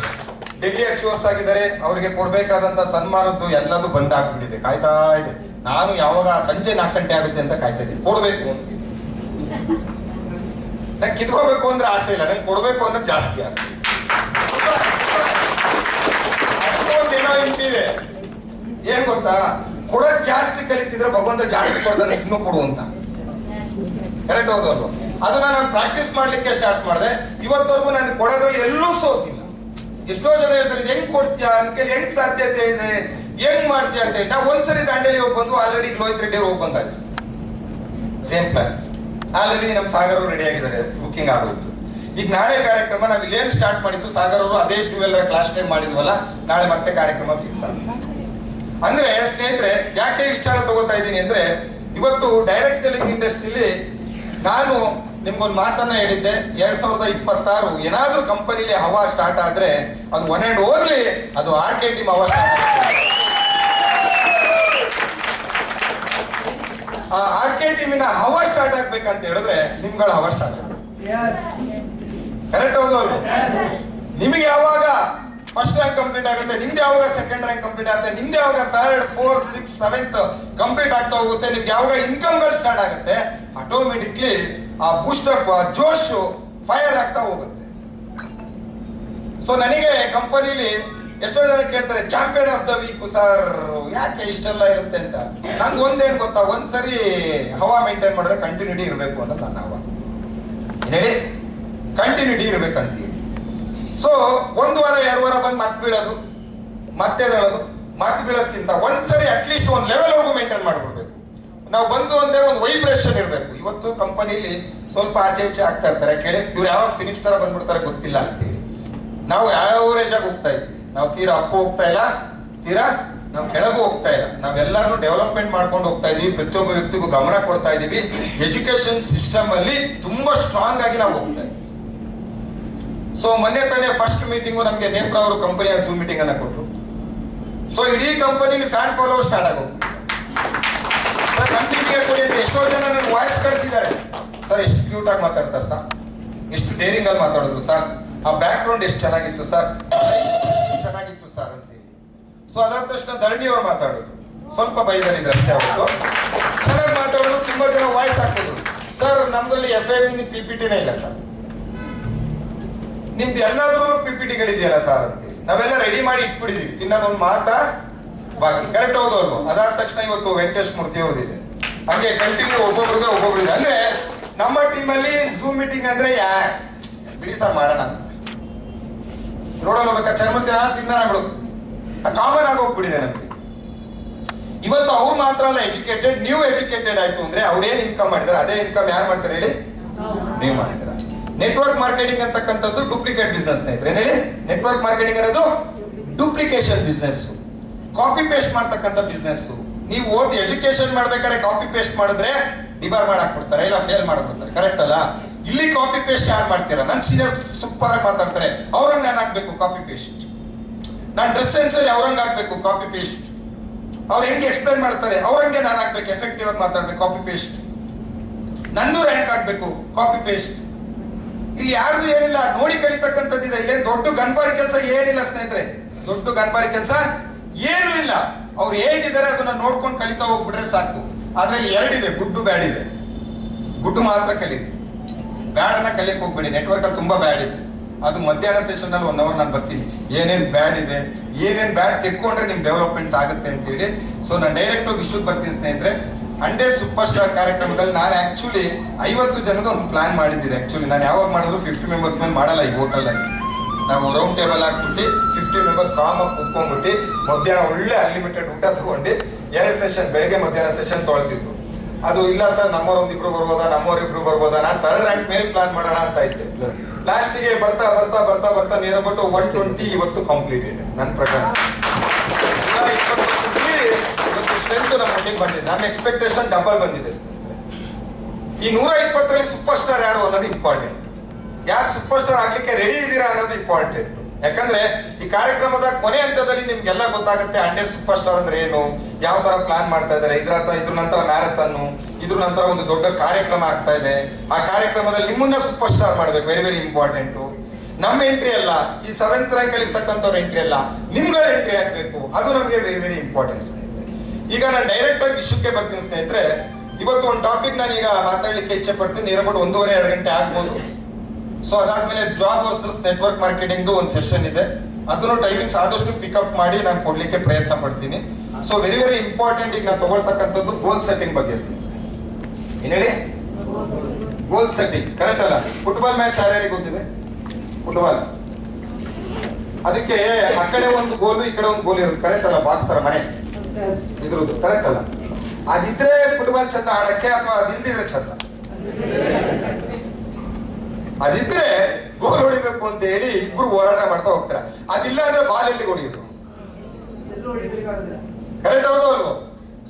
ಡೆಲ್ಲಿ ಅಚೀವರ್ಸ್ ಆಗಿದ್ದಾರೆ, ಅವರಿಗೆ ಕೊಡ್ಬೇಕಾದಂತ ಸನ್ಮಾನದ್ದು ಎಲ್ಲದೂ ಬಂದಾಗ್ಬಿಟ್ಟಿದೆ, ಕಾಯ್ತಾ ಇದೆ. ನಾನು ಯಾವಾಗ ಸಂಜೆ 4 ಗಂಟೆ ಆಗುತ್ತೆ ಅಂತ ಕಾಯ್ತಾ ಇದ್ದೀನಿ, ಕೊಡ್ಬೇಕು ಅಂತ. ನಂಗೆ ಕಿತ್ಕೋಬೇಕು ಅಂದ್ರೆ ಆಸೆ ಇಲ್ಲ, ನಂಗೆ ಕೊಡ್ಬೇಕು ಅಂದ್ರೆ ಜಾಸ್ತಿ ಆಸೆ. ಅಷ್ಟೊಂದೇನೋ ಇಂಟಿದೆ. ಏನ್ ಗೊತ್ತಾ, ಕೊಡಕ್ ಜಾಸ್ತಿ ಕಲಿತಿದ್ರೆ ಭಗವಂತ ಜಾಸ್ತಿ ಕೊಡ್ದಾನೆ, ಇನ್ನೂ ಕೊಡು ಅಂತ. ಕರೆಕ್ಟ್ ಹೌದಲ್ವ? ಅದನ್ನ ನಾನು ಪ್ರಾಕ್ಟೀಸ್ ಮಾಡ್ಲಿಕ್ಕೆ ಸ್ಟಾರ್ಟ್ ಮಾಡಿದೆ. ಇವತ್ತವರೆಗೂ ನಾನು ಕೊಡೋದ್ರಲ್ಲಿ ಎಲ್ಲೂ ಸೋತಿಲ್ಲ. ಎಷ್ಟೋ ಜನ ಹೇಳ್ತಾರೆ ಹೆಂಗ್ ಕೊಡ್ತೀಯಾ ಅನ್ಕೇಳಿ, ಹೆಂಗ್ ಸಾಧ್ಯತೆ ಇದೆ, ಹೆಂಗ್ ಮಾಡ್ತೀಯ ಅಂತ ಹೇಳಿ. ನಾವು ಒಂದ್ಸರಿ ದಾಂಡೇಲಿ ಹೋಗಿ ಬಂದು ಆಲ್ರೆಡಿ ಲೋಹಿತ್ ರೆಡ್ಡಿ ಹೋಗಿ ಬಂದಾಯ್ತು. ಸೇಮ್ ಪ್ಲಾನ್ ಆಲ್ರೆಡಿ ನಮ್ಮ ಸಾಗರ್ ಅವರು ರೆಡಿ ಆಗಿದ್ದಾರೆ, ಬುಕಿಂಗ್ ಆಗೋಯ್ತು. ಈಗ ನಾಳೆ ಕಾರ್ಯಕ್ರಮ ನಾವು ಇಲ್ಲೇನು ಸ್ಟಾರ್ಟ್ ಮಾಡಿದ್ದು, ಸಾಗರ್ ಅವರು ಅದೇ ಜುವೆಲ್ಲರ್ ಕ್ಲಾಸ್ ಟೈಮ್ ಮಾಡಿದ್ವಲ್ಲ, ನಾಳೆ ಮತ್ತೆ ಕಾರ್ಯಕ್ರಮ ಫಿಕ್ಸ್ ಆಗುತ್ತೆ. ಅಂದ್ರೆ ಸ್ನೇಹಿತರೆ, ಯಾಕೆ ವಿಚಾರ ತಗೋತಾ ಇದ್ದೀನಿ ಅಂದ್ರೆ, ಇವತ್ತು ಡೈರೆಕ್ಟ್ ಸೆಲ್ಲಿಂಗ್ ಇಂಡಸ್ಟ್ರಿಲಿ ನಾನು ನಿಮ್ಗೊಂದು ಮಾತನ್ನ ಹೇಳಿದ್ದೆ, 2026 ಏನಾದ್ರೂ ಕಂಪನಿಲಿ ಹವಾ ಸ್ಟಾರ್ಟ್ ಆದ್ರೆ ಅದು ಒನ್ ಅಂಡ್ ಓನ್ಲಿ ಅದು RK ಟೀಮ್ ಹವಾ ಸ್ಟಾರ್ಟ್ ಆಗುತ್ತೆ. ಆ RK ಟೀಮಿನ ಹವಾ ಸ್ಟಾರ್ಟ್ ಆಗ್ಬೇಕಂತ ಹೇಳಿದ್ರೆ ನಿಮ್ಗಳ ಹವಾ ಸ್ಟಾರ್ಟ್ ಆಗ್ಬೇಕು. ಕರೆಕ್ಟ್ ಹೌದಲ್ವ? ನಿಮಗೆ ಯಾವಾಗ ಫಸ್ಟ್ ರ್ಯಾಂಕ್ ಕಂಪ್ಲೀಟ್ ಆಗುತ್ತೆ, ನಿಮ್ದು ಯಾವಾಗ ಸೆಕೆಂಡ್ ರ್ಯಾಂಕ್ ಕಂಪ್ಲೀಟ್ ಆಗುತ್ತೆ, ನಿಮ್ದು ಯಾವಾಗ 3rd 4th 6th 7th complete ಆಗ್ತಾ ಹೋಗುತ್ತೆ, ನಿಮ್ಗೆ ಯಾವಾಗ ಇನ್ಕಮ್ಗಳು ಸ್ಟಾರ್ಟ್ ಆಗುತ್ತೆ, ಆಟೋಮೆಟಿಕ್ಲಿ ಆ ಬೂಸ್ಟರ್ ಜೋಶ್ ಫೈರ್ ಆಗ್ತಾ ಹೋಗುತ್ತೆ. ಸೊ ನನಗೆ ಕಂಪನಿಲಿ ಎಷ್ಟೋ ಜನ ಕೇಳ್ತಾರೆ, champion of the week sir ಯಾಕೆ ಇಷ್ಟೆಲ್ಲ ಇರುತ್ತೆ ಅಂತ. ನಂದು ಒಂದೇನ್ ಗೊತ್ತಾ, ಒಂದ್ಸರಿ ಹವಾ ಮೇಂಟೈನ್ ಮಾಡಿದ್ರೆ ಕಂಟಿನ್ಯೂಟಿ ಇರಬೇಕು ಅನ್ನೋದು ನನ್ನ ಹವಾ. ಹೇಳಿ, ಕಂಟಿನ್ಯೂಟಿ ಇರ್ಬೇಕಂತೀವಿ. ಸೊ 1 ವಾರ 2 ವಾರ ಬಂದು ಮತ್ತೆ ಬೀಳೋದು, ಮತ್ತೆ ಎದ್ದೇಳೋದು, ಮತ್ತೆ ಬೀಳೋದ್ಕಿಂತ ಒಂದ್ಸರಿ ಅಟ್ಲೀಸ್ಟ್ ಒಂದು ಲೆವೆಲ್ ವರ್ಗು ಮೇಂಟೈನ್ ಮಾಡ್ಬಿಡ್ಬೇಕು. ನಾವು ಬಂದು ಅಂದ್ರೆ ಒಂದು ವೈಬ್ರೇಷನ್ ಇರಬೇಕು. ಇವತ್ತು ಕಂಪನಿಲಿ ಸ್ವಲ್ಪ ಆಚೆ ಈಚೆ ಆಗ್ತಾ ಇರ್ತಾರೆ, ಕೇಳಿ ಇವ್ರು ಯಾವಾಗ ಫಿನಿಕ್ಸ್ ತರ ಬಂದ್ಬಿಡ್ತಾರೆ ಗೊತ್ತಿಲ್ಲ ಅಂತೇಳಿ. ನಾವು ಆವರೇಜ್ ಆಗಿ ಹೋಗ್ತಾ ಇದೀವಿ, ನಾವು ತೀರಾ ಅಪ್ಪು ಹೋಗ್ತಾ ಇಲ್ಲ, ತೀರಾ ನಾವು ಕೆಳಗೂ ಹೋಗ್ತಾ ಇಲ್ಲ. ನಾವೆಲ್ಲರೂ ಡೆವಲಪ್ಮೆಂಟ್ ಮಾಡ್ಕೊಂಡು ಹೋಗ್ತಾ ಇದೀವಿ, ಪ್ರತಿಯೊಬ್ಬ ವ್ಯಕ್ತಿಗೂ ಗಮನ ಕೊಡ್ತಾ ಇದೀವಿ. ಎಜುಕೇಶನ್ ಸಿಸ್ಟಮ್ ಅಲ್ಲಿ ತುಂಬಾ ಸ್ಟ್ರಾಂಗ್ ಆಗಿ ನಾವು ಹೋಗ್ತಾ ಇದೀವಿ. ಸೊ ಮೊನ್ನೆ ತಾನೇ ಫಸ್ಟ್ ಮೀಟಿಂಗು ನಮ್ಗೆ ನೇತ್ರ ಅವರು ಕಂಪನಿಯ ಝೂಮ್ ಮೀಟಿಂಗ್ ಅನ್ನ ಕೊಟ್ಟರು. ಸೊ ಇಡೀ ಕಂಪನಿಲಿ ಫ್ಯಾನ್ ಫಾಲೋವರ್ ಸ್ಟಾರ್ಟ್ ಆಗೋಗ್ಬಿಟ್ಟು ಸರ್ ನಮ್ಮ ಮೀಟಿಂಗ್ ಕೊಡಿ ಅಂತ ಎಷ್ಟೋ ಜನ ನನ್ನ ವಾಯ್ಸ್ ಕಳಿಸಿದ್ದಾರೆ. ಸರ್ ಎಷ್ಟು ಕ್ಯೂಟ್ ಆಗಿ ಮಾತಾಡ್ತಾರೆ ಸರ್, ಎಷ್ಟು ಡೇರಿಂಗ್ ಅಲ್ಲಿ ಮಾತಾಡಿದ್ರು ಸರ್, ಆ ಬ್ಯಾಕ್ ಗ್ರೌಂಡ್ ಎಷ್ಟು ಚೆನ್ನಾಗಿತ್ತು ಸರ್, ಚೆನ್ನಾಗಿತ್ತು ಸರ್ ಅಂತ ಹೇಳಿ. ಸೊ ಅದಾದ ತಕ್ಷಣ ಧರಣಿ ಅವ್ರು ಮಾತಾಡೋದು, ಸ್ವಲ್ಪ ಬೈದಲ್ಲಿದ್ರು ಅಷ್ಟೇ. ಅವತ್ತು ಚೆನ್ನಾಗಿ ಮಾತಾಡೋದು, ತುಂಬಾ ಜನ ವಾಯ್ಸ್ ಹಾಕಿದ್ರು. ಸರ್ ನಮ್ದ್ರಲ್ಲಿ FIM PPTನೇ ಇಲ್ಲ ಸರ್, ನಿಮ್ದು ಎಲ್ಲಾದ್ರೂ PPTಗಳಿದೆಯಲ್ಲ ಸರ್ ಅಂತೇಳಿ. ನಾವೆಲ್ಲ ರೆಡಿ ಮಾಡಿ ಇಟ್ಬಿಟ್ಟಿದೀವಿ, ತಿನ್ನೋದೊಂದು ಮಾತ್ರ ಬಾಕಿ. ಕರೆಕ್ಟ್ ಹೌದವ್ರು? ಅದಾದ ತಕ್ಷಣ ಇವತ್ತು ವೆಂಕಟೇಶ್ ಮೂರ್ತಿ ಅವ್ರದ್ದಿದೆ, ಹಂಗೆ ಕಂಟಿನ್ಯೂ ಒಬ್ಬೊಬ್ರದೆ. ಅಂದ್ರೆ ನಮ್ಮ ಟೀಮಲ್ಲಿ ಝೂಮ್ ಮೀಟಿಂಗ್ ಅಂದ್ರೆ ಬಿಡಿ ಸರ್ ಮಾಡೋಣ ಅಂತ. ರೋಡಲ್ಲಿ ಹೋಗ್ಬೇಕಾ ಚರ್ಮರ್ತಿನ ತಿಂದಾನ ಬಿಡು, ಕಾಮನ್ ಆಗೋಗ್ಬಿಟ್ಟಿದೆ ನಮ್ಗೆ. ಇವತ್ತು ಅವ್ರು ಮಾತ್ರ ಅಲ್ಲ ಎಜುಕೇಟೆಡ್, ನೀವು ಎಜುಕೇಟೆಡ್ ಆಯ್ತು ಅಂದ್ರೆ ಅವ್ರೇನ್ ಇನ್ಕಮ್ ಮಾಡಿದಾರೆ ಅದೇ ಇನ್ಕಮ್ ಯಾರು ಮಾಡ್ತಾರೆ ಹೇಳಿ? ನೀವು ಮಾಡ್ತೀರಾ. ನೆಟ್ವರ್ಕ್ ಮಾರ್ಕೆಟಿಂಗ್ ಅಂತಕ್ಕಂಥದ್ದು ಡೂಪ್ಲಿಕೇಟ್ ಬಿಸ್ನೆಸ್ ಸ್ನೇಹಿತರೆ. ಹೇಳಿ, ನೆಟ್ವರ್ಕ್ ಮಾರ್ಕೆಟಿಂಗ್ ಅನ್ನೋದು ಡೂಪ್ಲಿಕೇಶನ್ ಬಿಸ್ನೆಸ್, ಕಾಪಿ ಪೇಸ್ಟ್ ಮಾಡ್ತಕ್ಕಂಥ ಬಿಸ್ನೆಸ್. ನೀವು ಓದಿ ಎಜುಕೇಶನ್ ಮಾಡ್ಬೇಕಾದ್ರೆ ಕಾಪಿ ಪೇಸ್ಟ್ ಮಾಡಿದ್ರೆ ಡಿಬಾರ್ ಮಾಡಕ್ ಬಿಡ್ತಾರೆ, ಇಲ್ಲ ಫೇಲ್ ಮಾಡ್ಬಿಡ್ತಾರೆ. ಕರೆಕ್ಟ್ ಅಲ್ಲ? ಇಲ್ಲಿ ಕಾಪಿ ಪೇಸ್ಟ್ ಯಾರು ಮಾಡ್ತೀರಾ? ನನ್ ಸೀನಿಯರ್ಸ್ ಸೂಪರ್ ಆಗಿ ಮಾತಾಡ್ತಾರೆ, ಅವ್ರಂಗ್ ನಾನು ಹಾಕ್ಬೇಕು ಕಾಪಿ ಪೇಸ್ಟ್. ನಾನು ಡ್ರೆಸ್ ಸೆನ್ಸ್ ಅಲ್ಲಿ ಅವ್ರಂಗ್ ಹಾಕ್ಬೇಕು ಕಾಪಿ ಪೇಸ್ಟ್. ಅವ್ರು ಹೆಂಗೆ ಎಕ್ಸ್ಪ್ಲೈನ್ ಮಾಡ್ತಾರೆ ಅವ್ರಂಗೆ ನಾನು ಹಾಕ್ಬೇಕು, ಎಫೆಕ್ಟಿವ್ ಆಗಿ ಮಾತಾಡ್ಬೇಕು ಕಾಪಿ ಪೇಸ್ಟ್. ನಂದು ರ್ಯಾಂಕ್ ಆಗ್ಬೇಕು ಕಾಪಿ ಪೇಸ್ಟ್. ಇಲ್ಲಿ ಯಾರಿಗೂ ಏನಿಲ್ಲ, ನೋಡಿ ಕಲಿತಕ್ಕಂಥದ್ದಿದೆ. ಇಲ್ಲೇ ದೊಡ್ಡ ಗನ್ಬಾರಿ ಕೆಲಸ ಏನಿಲ್ಲ ಸ್ನೇಹಿತರೆ, ದೊಡ್ಡ ಗನ್ಬಾರಿ ಕೆಲಸ ಏನೂ ಇಲ್ಲ. ಅವ್ರು ಹೇಗಿದ್ದಾರೆ ಅದನ್ನ ನೋಡ್ಕೊಂಡು ಕಲಿತಾ ಹೋಗ್ಬಿಟ್ರೆ ಸಾಕು. ಅದ್ರಲ್ಲಿ ಎರಡಿದೆ, ಗುಡ್ಡು ಬ್ಯಾಡ್ ಇದೆ. ಗುಡ್ಡು ಮಾತ್ರ ಕಲೀರಿ, ಬ್ಯಾಡನ್ನ ಕಲಿಯಕ್ಕೆ ಹೋಗ್ಬೇಡಿ. ನೆಟ್ವರ್ಕ್ ಅಲ್ಲಿ ತುಂಬಾ ಬ್ಯಾಡ್ ಇದೆ, ಅದು ಮಧ್ಯಾಹ್ನ ಸೆಷನ್ ಅಲ್ಲಿ 1 ಅವರ್ ನಾನು ಬರ್ತೀನಿ, ಏನೇನ್ ಬ್ಯಾಡ್ ಇದೆ, ಏನೇನ್ ಬ್ಯಾಡ್ ತೆಕ್ಕೊಂಡ್ರೆ ನಿಮ್ ಡೆವಲಪ್ಮೆಂಟ್ಸ್ ಆಗುತ್ತೆ ಅಂತ ಹೇಳಿ. ಸೊ ನಾನು ಡೈರೆಕ್ಟ್ ವಿಷಯಕ್ಕೆ ಬರ್ತೀನಿ ಸ್ನೇಹಿತರೆ. 100 ಸೂಪರ್ ಸ್ಟಾರ್ ಕಾರ್ಯಕ್ರಮದಲ್ಲಿ ನಾನು ಆಕ್ಚುಲಿ 50 ಜನದ ಒಂದು ಪ್ಲಾನ್ ಮಾಡಿದ್ದೆ. ಆಕ್ಚುಲಿ ನಾನು ಯಾವಾಗ ಮಾಡಿದ್ರು 50 ಮೆಂಬರ್ಸ್ ಮೇಲೆ ಮಾಡಲ್ಲ. ಈ ಹೋಟೆಲ್ ಅಲ್ಲಿ ನಾವು ರೌಂಡ್ ಟೇಬಲ್ ಹಾಕ್ಬಿಟ್ಟು 50 ಮೆಂಬರ್ಸ್ ಕಾಮ್ ಆಗಿ ಕುತ್ಕೊಂಡ್ಬಿಟ್ಟು ಮಧ್ಯಾಹ್ನ ಒಳ್ಳೆ ಅನ್ಲಿಮಿಟೆಡ್ ಊಟ ತಗೊಂಡು 2 ಸೆಷನ್, ಬೆಳಗ್ಗೆ ಮಧ್ಯಾಹ್ನ ಸೆಷನ್ ತೊಳ್ತಿದ್ದು. ಅದು ಇಲ್ಲ ಸರ್ ನಮ್ಮವ್ರೊಂದಿಬ್ರು ಬರ್ಬೋದಾ, ನಮ್ಮವ್ರಿಬ್ರು ಬರ್ಬೋದಾ, ನಾನು 3rd ರ್ಯಾಂಕ್ ಮೇಲೆ ಪ್ಲಾನ್ ಮಾಡೋಣ ಅಂತ ಇದ್ದೆ. ಲಾಸ್ಟಿಗೆ ಬರ್ತಾ ಬರ್ತಾ ಬರ್ತಾ ಬರ್ತಾ ನೇರ ಬಿಟ್ಟು 120 ಇವತ್ತು ಕಂಪ್ಲೀಟೆಡ್. ನನ್ನ ಪ್ರಕಾರ ಇವತ್ತು ಸ್ಟ್ರೆಂತ್ ನಮ್ಮ ಮಟ್ಟಿಗೆ ಬಂದಿದೆ. ನಮ್ಮ ಎಕ್ಸ್ಪೆಕ್ಟೇಷನ್ ಡಬಲ್ ಬಂದಿದೆ ಸ್ನೇಹಿತರೆ. ಈ 120ರಲ್ಲಿ ಸೂಪರ್ ಸ್ಟಾರ್ ಯಾರು ಅನ್ನೋದು ಇಂಪಾರ್ಟೆಂಟ್. ಯಾರು ಸೂಪರ್ ಸ್ಟಾರ್ ಆಗ್ಲಿಕ್ಕೆ ರೆಡಿ ಇದ್ದೀರಾ ಅನ್ನೋದು ಇಂಪಾರ್ಟೆಂಟ್. ಯಾಕಂದ್ರೆ ಈ ಕಾರ್ಯಕ್ರಮದ ಕೊನೆ ಹಂತದಲ್ಲಿ ನಿಮ್ಗೆಲ್ಲ ಗೊತ್ತಾಗುತ್ತೆ 100 ಸೂಪರ್ ಸ್ಟಾರ್ ಅಂದ್ರೆ ಏನು, ಯಾವ ತರ ಪ್ಲಾನ್ ಮಾಡ್ತಾ ಇದಾರೆ. ಇದ್ರ ನಂತರ ಮ್ಯಾರಥಾನ್, ಇದ್ರ ನಂತರ ಒಂದು ದೊಡ್ಡ ಕಾರ್ಯಕ್ರಮ ಆಗ್ತಾ ಇದೆ. ಆ ಕಾರ್ಯಕ್ರಮದಲ್ಲಿ ನಿಮ್ಮನ್ನ ಸೂಪರ್ ಸ್ಟಾರ್ ಮಾಡ್ಬೇಕು, ವೆರಿ ವೆರಿ ಇಂಪಾರ್ಟೆಂಟು. ನಮ್ಮ ಎಂಟ್ರಿ ಅಲ್ಲ, ಈ 7th ರ್ಯಾಂಕ್ ಅಲ್ಲಿ ಇರ್ತಕ್ಕಂಥವ್ರ ಎಂಟ್ರಿ ಅಲ್ಲ, ನಿಮ್ಗಳ ಎಂಟ್ರಿ ಆಗ್ಬೇಕು. ಅದು ನಮಗೆ ವೆರಿ ವೆರಿ ಇಂಪಾರ್ಟೆಂಟ್ ಸ್ನೇಹಿತರೆ. ಈಗ ನಾನು ಡೈರೆಕ್ಟ್ ಆಗಿ ವಿಷಯಕ್ಕೆ ಬರ್ತೀನಿ ಸ್ನೇಹಿತರೆ. ಇವತ್ತು ಒಂದು ಟಾಪಿಕ್ ನಾನು ಈಗ ಮಾತಾಡ್ಲಿಕ್ಕೆ ಇಚ್ಛೆ ಪಡ್ತೀನಿ. ನಿಯರ್ಬೌಟ್ 1.5-2 ಗಂಟೆ ಆಗ್ಬೋದು. ಸೊ ಅದಾದ್ಮೇಲೆ ಜಾಬ್ ವರ್ಸಸ್ ನೆಟ್ವರ್ಕ್ ಮಾರ್ಕೆಟಿಂಗ್ದು ಒಂದು ಸೆಷನ್ ಇದೆ. ಅದನ್ನು ಟೈಮಿಂಗ್ಸ್ ಆದಷ್ಟು ಪಿಕಪ್ ಮಾಡಿ ನಾನು ಕೊಡ್ಲಿಕ್ಕೆ ಪ್ರಯತ್ನ ಪಡ್ತೀನಿ. So very very important. ಈಗ ನಾನು ತಗೊಳ್ತಕ್ಕಂಥದ್ದು ಗೋಲ್ ಸೆಟ್ಟಿಂಗ್ ಬಗ್ಗೆ ಸ್ನೇಹಿತರೆ. ಏನ್ ಹೇಳಿ? ಗೋಲ್ ಸೆಟ್ಟಿಂಗ್ ಕರೆಕ್ಟ್ ಅಲ್ಲ? ಫುಟ್ಬಾಲ್ ಮ್ಯಾಚ್ ಯಾರ್ಯಾರಿಗೆ ಗೊತ್ತಿದೆ? ಫುಟ್ಬಾಲ್ ಅದಕ್ಕೆ ಆ ಕಡೆ ಒಂದು ಗೋಲು ಈ ಕಡೆ ಒಂದು ಗೋಲ್ ಇರುತ್ತೆ ಕರೆಕ್ಟ್ ಅಲ್ಲ? ಬಾಕ್ಸ್ ತರ ಮನೆ ಇದ್ರದ್ದು ಕರೆಕ್ಟ್ ಅಲ್ಲ? ಅದಿದ್ರೆ ಫುಟ್ಬಾಲ್ ಚಂದ ಆಡಕ್ಕೆ, ಅಥವಾ ಅದಿಲ್ದಿದ್ರೆ ಚಂದ? ಅದಿದ್ರೆ ಗೋಲ್ ಹೊಡಿಬೇಕು ಅಂತ ಹೇಳಿ ಇಬ್ರು ಹೋರಾಟ ಮಾಡ್ತಾ ಹೋಗ್ತಾರೆ. ಅದಿಲ್ಲ ಅಂದ್ರೆ ಬಾಲ್ ಎಲ್ಲಿ ಹೊಡಿಯೋದು? ಕರೆಕ್ಟ್ ಹೌದು ಅಲ್ವೋ?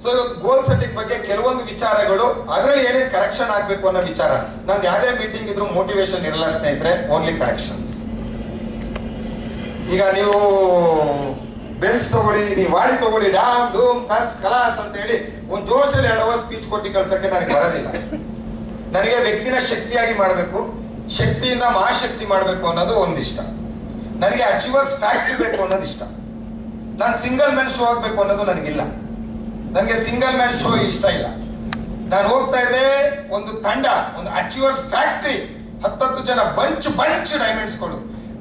ಸೊ ಇವತ್ತು ಗೋಲ್ ಸೆಟ್ಟಿಂಗ್ ಬಗ್ಗೆ ಕೆಲವೊಂದು ವಿಚಾರಗಳು, ಅದರಲ್ಲಿ ಏನೇನು ಕರೆಕ್ಷನ್ ಆಗ್ಬೇಕು ಅನ್ನೋ ವಿಚಾರ. ನಂದು ಯಾವುದೇ ಮೀಟಿಂಗ್ ಇದ್ರು ಮೋಟಿವೇಶನ್ ಇರಲ್ಲ ಸ್ನೇಹಿತರೆ, ಓನ್ಲಿ ಕರೆಕ್ಷನ್ಸ್. ಈಗ ನೀವು ಬೆನ್ಸ್ ತಗೊಳ್ಳಿ, ನೀವು ವಾಡಿ ತಗೊಳ್ಳಿ, ಡಾಮ್ ಡೂಮ್ ಕಸ್ ಕಲಾಸ್ ಅಂತ ಹೇಳಿ ಒಂದು ಜೋಶಲ್ಲಿ 2 ಅವರ್ ಸ್ಪೀಚ್ ಕೊಟ್ಟು ಕಳ್ಸಕ್ಕೆ ನನಗೆ ಬರೋದಿಲ್ಲ. ನನಗೆ ವ್ಯಕ್ತಿನ ಶಕ್ತಿಯಾಗಿ ಮಾಡಬೇಕು, ಶಕ್ತಿಯಿಂದ ಮಹಾಶಕ್ತಿ ಮಾಡಬೇಕು ಅನ್ನೋದು ಒಂದಿಷ್ಟ. ನನಗೆ ಅಚೀವರ್ಸ್ ಫ್ಯಾಕ್ಟ್ರಿ ಬೇಕು ಅನ್ನೋದು ಇಷ್ಟ. ನಾನು ಸಿಂಗಲ್ ಮ್ಯಾನ್ ಶೋ ಆಗ್ಬೇಕು ಅನ್ನೋದು ನನಗಿಲ್ಲ. ನನಗೆ ಸಿಂಗಲ್ ಮ್ಯಾನ್ ಶೋ ಇಷ್ಟ ಇಲ್ಲ. ನಾನು ಹೋಗ್ತಾ ಇದ್ರೆ ಒಂದು ತಂಡ, ಒಂದು ಅಚೀವರ್ಸ್ ಫ್ಯಾಕ್ಟ್ರಿ, 10 ಜನ ಬಂಚ್ ಡೈಮಂಡ್ಸ್ಗಳು,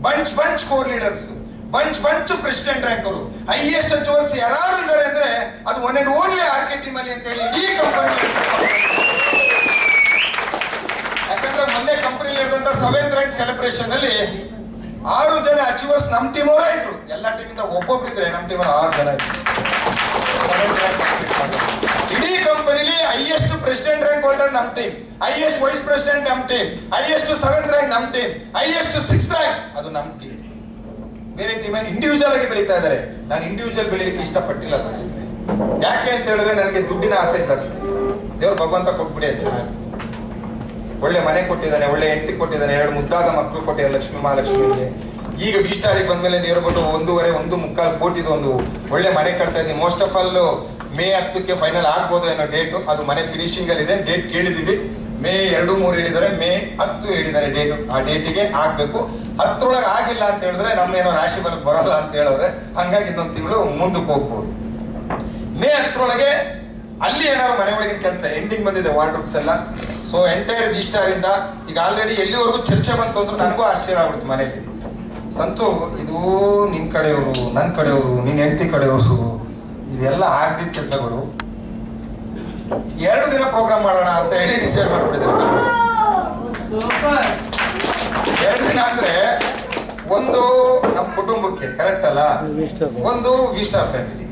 bunch core leaders, bunch president ರ್ಯಾಂಕರು, ಹೈಯೆಸ್ಟ್ ಅಚೀವರ್ಸ್ ಯಾರು ಇದ್ದಾರೆ ಅಂದ್ರೆ ಅದು one and only RK team ಅಲ್ಲಿ ಅಂತ ಹೇಳಿ ಇಡೀ ಕಂಪನಿ. ಯಾಕಂದ್ರೆ ಮೊನ್ನೆ ಕಂಪನಿಲಿ ಇರುವಂತ 7th ರ್ಯಾಂಕ್ ಸೆಲೆಬ್ರೇಷನ್ ಅಲ್ಲಿ 6 ಜನ ಅಚೀವರ್ಸ್ ನಮ್ಮ ಟೀಮ್ ಅವರೇ ಇದ್ರು. ಎಲ್ಲ ಟೀಮಿಂದ ಒಬ್ಬೊಬ್ರು ಇದ್ರೆ ನಮ್ಮ ಟೀಮ್ 6 ಜನ ಇದ್ರು. ಇಡೀ ಕಂಪನಿಲಿ ಹೈಯೆಸ್ಟ್ ಪ್ರೆಸಿಡೆಂಟ್ ರ್ಯಾಂಕ್ ಹೋಲ್ಡರ್ ನಮ್ಮ ಟೀಮ್, ಹೈಯೆಸ್ಟ್ ವೈಸ್ ಪ್ರೆಸಿಡೆಂಟ್ ನಮ್ಮ ಟೀಮ್, ಹೈಯೆಸ್ಟ್ 7th ರ್ಯಾಂಕ್ ನಮ್ಮ ಟೀಮ್, ಹೈಯೆಸ್ಟ್ 6th ರ್ಯಾಂಕ್ ಅದು ನಮ್ಮ ಟೀಮ್. ಬೇರೆ ಟೀಮಲ್ಲಿ ಇಂಡಿವಿಜುವಲ್ ಆಗಿ ಬೆಳೀತಾ ಇದ್ದಾರೆ. ನಾನು ಇಂಡಿವಿಜುವಲ್ ಬೆಳೀಲಿಕ್ಕೆ ಇಷ್ಟಪಟ್ಟಿಲ್ಲ ಸ್ನೇಹಿತರೆ. ಯಾಕೆ ಅಂತ ಹೇಳಿದ್ರೆ ನನಗೆ ದುಡ್ಡಿನ ಆಸೆ ಇಲ್ಲ ಸ್ನೇಹಿತರೆ. ದೇವ್ರು ಭಗವಂತ ಕೊಟ್ಬಿಡಿ ಚೆನ್ನಾಗಿ, ಒಳ್ಳೆ ಮನೆ ಕೊಟ್ಟಿದ್ದಾನೆ, ಒಳ್ಳೆ ಹೆಂಡತಿ ಕೊಟ್ಟಿದ್ದಾನೆ, 2 ಮುದ್ದಾದ ಮಕ್ಕಳು ಕೊಟ್ಟಿದ್ದಾರೆ ಲಕ್ಷ್ಮೀ ಮಹಾಲಕ್ಷ್ಮಿಗೆ. ಈಗ V-ಸ್ಟಾರಿಗೆ ಬಂದ್ಮೇಲೆ ನೇರ್ಬಿಟ್ಟು 1.5-1.25 ಕೋಟಿದು ಒಂದು ಒಳ್ಳೆ ಮನೆ ಕಟ್ತಾ ಇದ್ದೀನಿ. ಮೋಸ್ಟ್ ಆಫ್ ಆಲ್ ಮೇ 10ಕ್ಕೆ ಫೈನಲ್ ಆಗ್ಬೋದು ಅನ್ನೋ ಡೇಟು. ಅದು ಮನೆ ಫಿನಿಶಿಂಗ್ ಅಲ್ಲಿ ಇದೆ. ಡೇಟ್ ಕೇಳಿದೀವಿ, ಮೇ 2-3 ಹೇಳಿದ್ದಾರೆ, ಮೇ 10 ಹೇಳಿದ್ದಾರೆ ಡೇಟು. ಆ ಡೇಟಿಗೆ ಆಗ್ಬೇಕು. 10ರೊಳಗೆ ಆಗಿಲ್ಲ ಅಂತ ಹೇಳಿದ್ರೆ ನಮ್ಮೇನೋ ರಾಶಿ ಬಲಕ್ಕೆ ಬರಲ್ಲ ಅಂತ ಹೇಳೋರೆ. ಹಂಗಾಗಿ ಇನ್ನೊಂದು ತಿಂಗಳು ಮುಂದಕ್ಕೆ ಹೋಗ್ಬೋದು. ಮೇ 10ರೊಳಗೆ ಅಲ್ಲಿ ಏನಾದ್ರು ಮನೆ ಒಳಗಿನ ಕೆಲಸ ಎಂಡಿಂಗ್ ಬಂದಿದೆ, ವಾರ್ಡ್ರೋಬ್ಸ್ ಎಲ್ಲ. ಸೊ ಎಂಟೈರ್ V-ಸ್ಟಾರ್ ಇಂದ ಈಗ ಆಲ್ರೆಡಿ ಎಲ್ಲಿವರೆಗೂ ಚರ್ಚೆ ಬಂತು ಅಂದ್ರೆ ನನಗೂ ಆಶ್ಚರ್ಯ ಆಗ್ಬಿಡ್ತು. ಮನೆಗೆ ಸಂತು ಇದು ನಿನ್ ಕಡೆಯವರು, ನನ್ನ ಕಡೆಯವರು, ನಿನ್ನ ಹೆಂಡತಿ ಕಡೆಯವರು, ಇದೆಲ್ಲ ಆಗದಿದ್ದ ಕೆಲಸಗಳು. 2 ದಿನ ಪ್ರೋಗ್ರಾಮ್ ಮಾಡೋಣ ಅಂತ ಹೇಳಿ ಡಿಸೈಡ್ ಮಾಡ್ಬಿಟ್ಟಿದ್ದಾರೆ. 2 ದಿನ ಅಂದ್ರೆ ಒಂದು ನಮ್ಮ ಕುಟುಂಬಕ್ಕೆ ಕರೆಕ್ಟ್ ಅಲ್ಲ, ಒಂದು V-ಸ್ಟಾರ್ ಫ್ಯಾಮಿಲಿಗೆ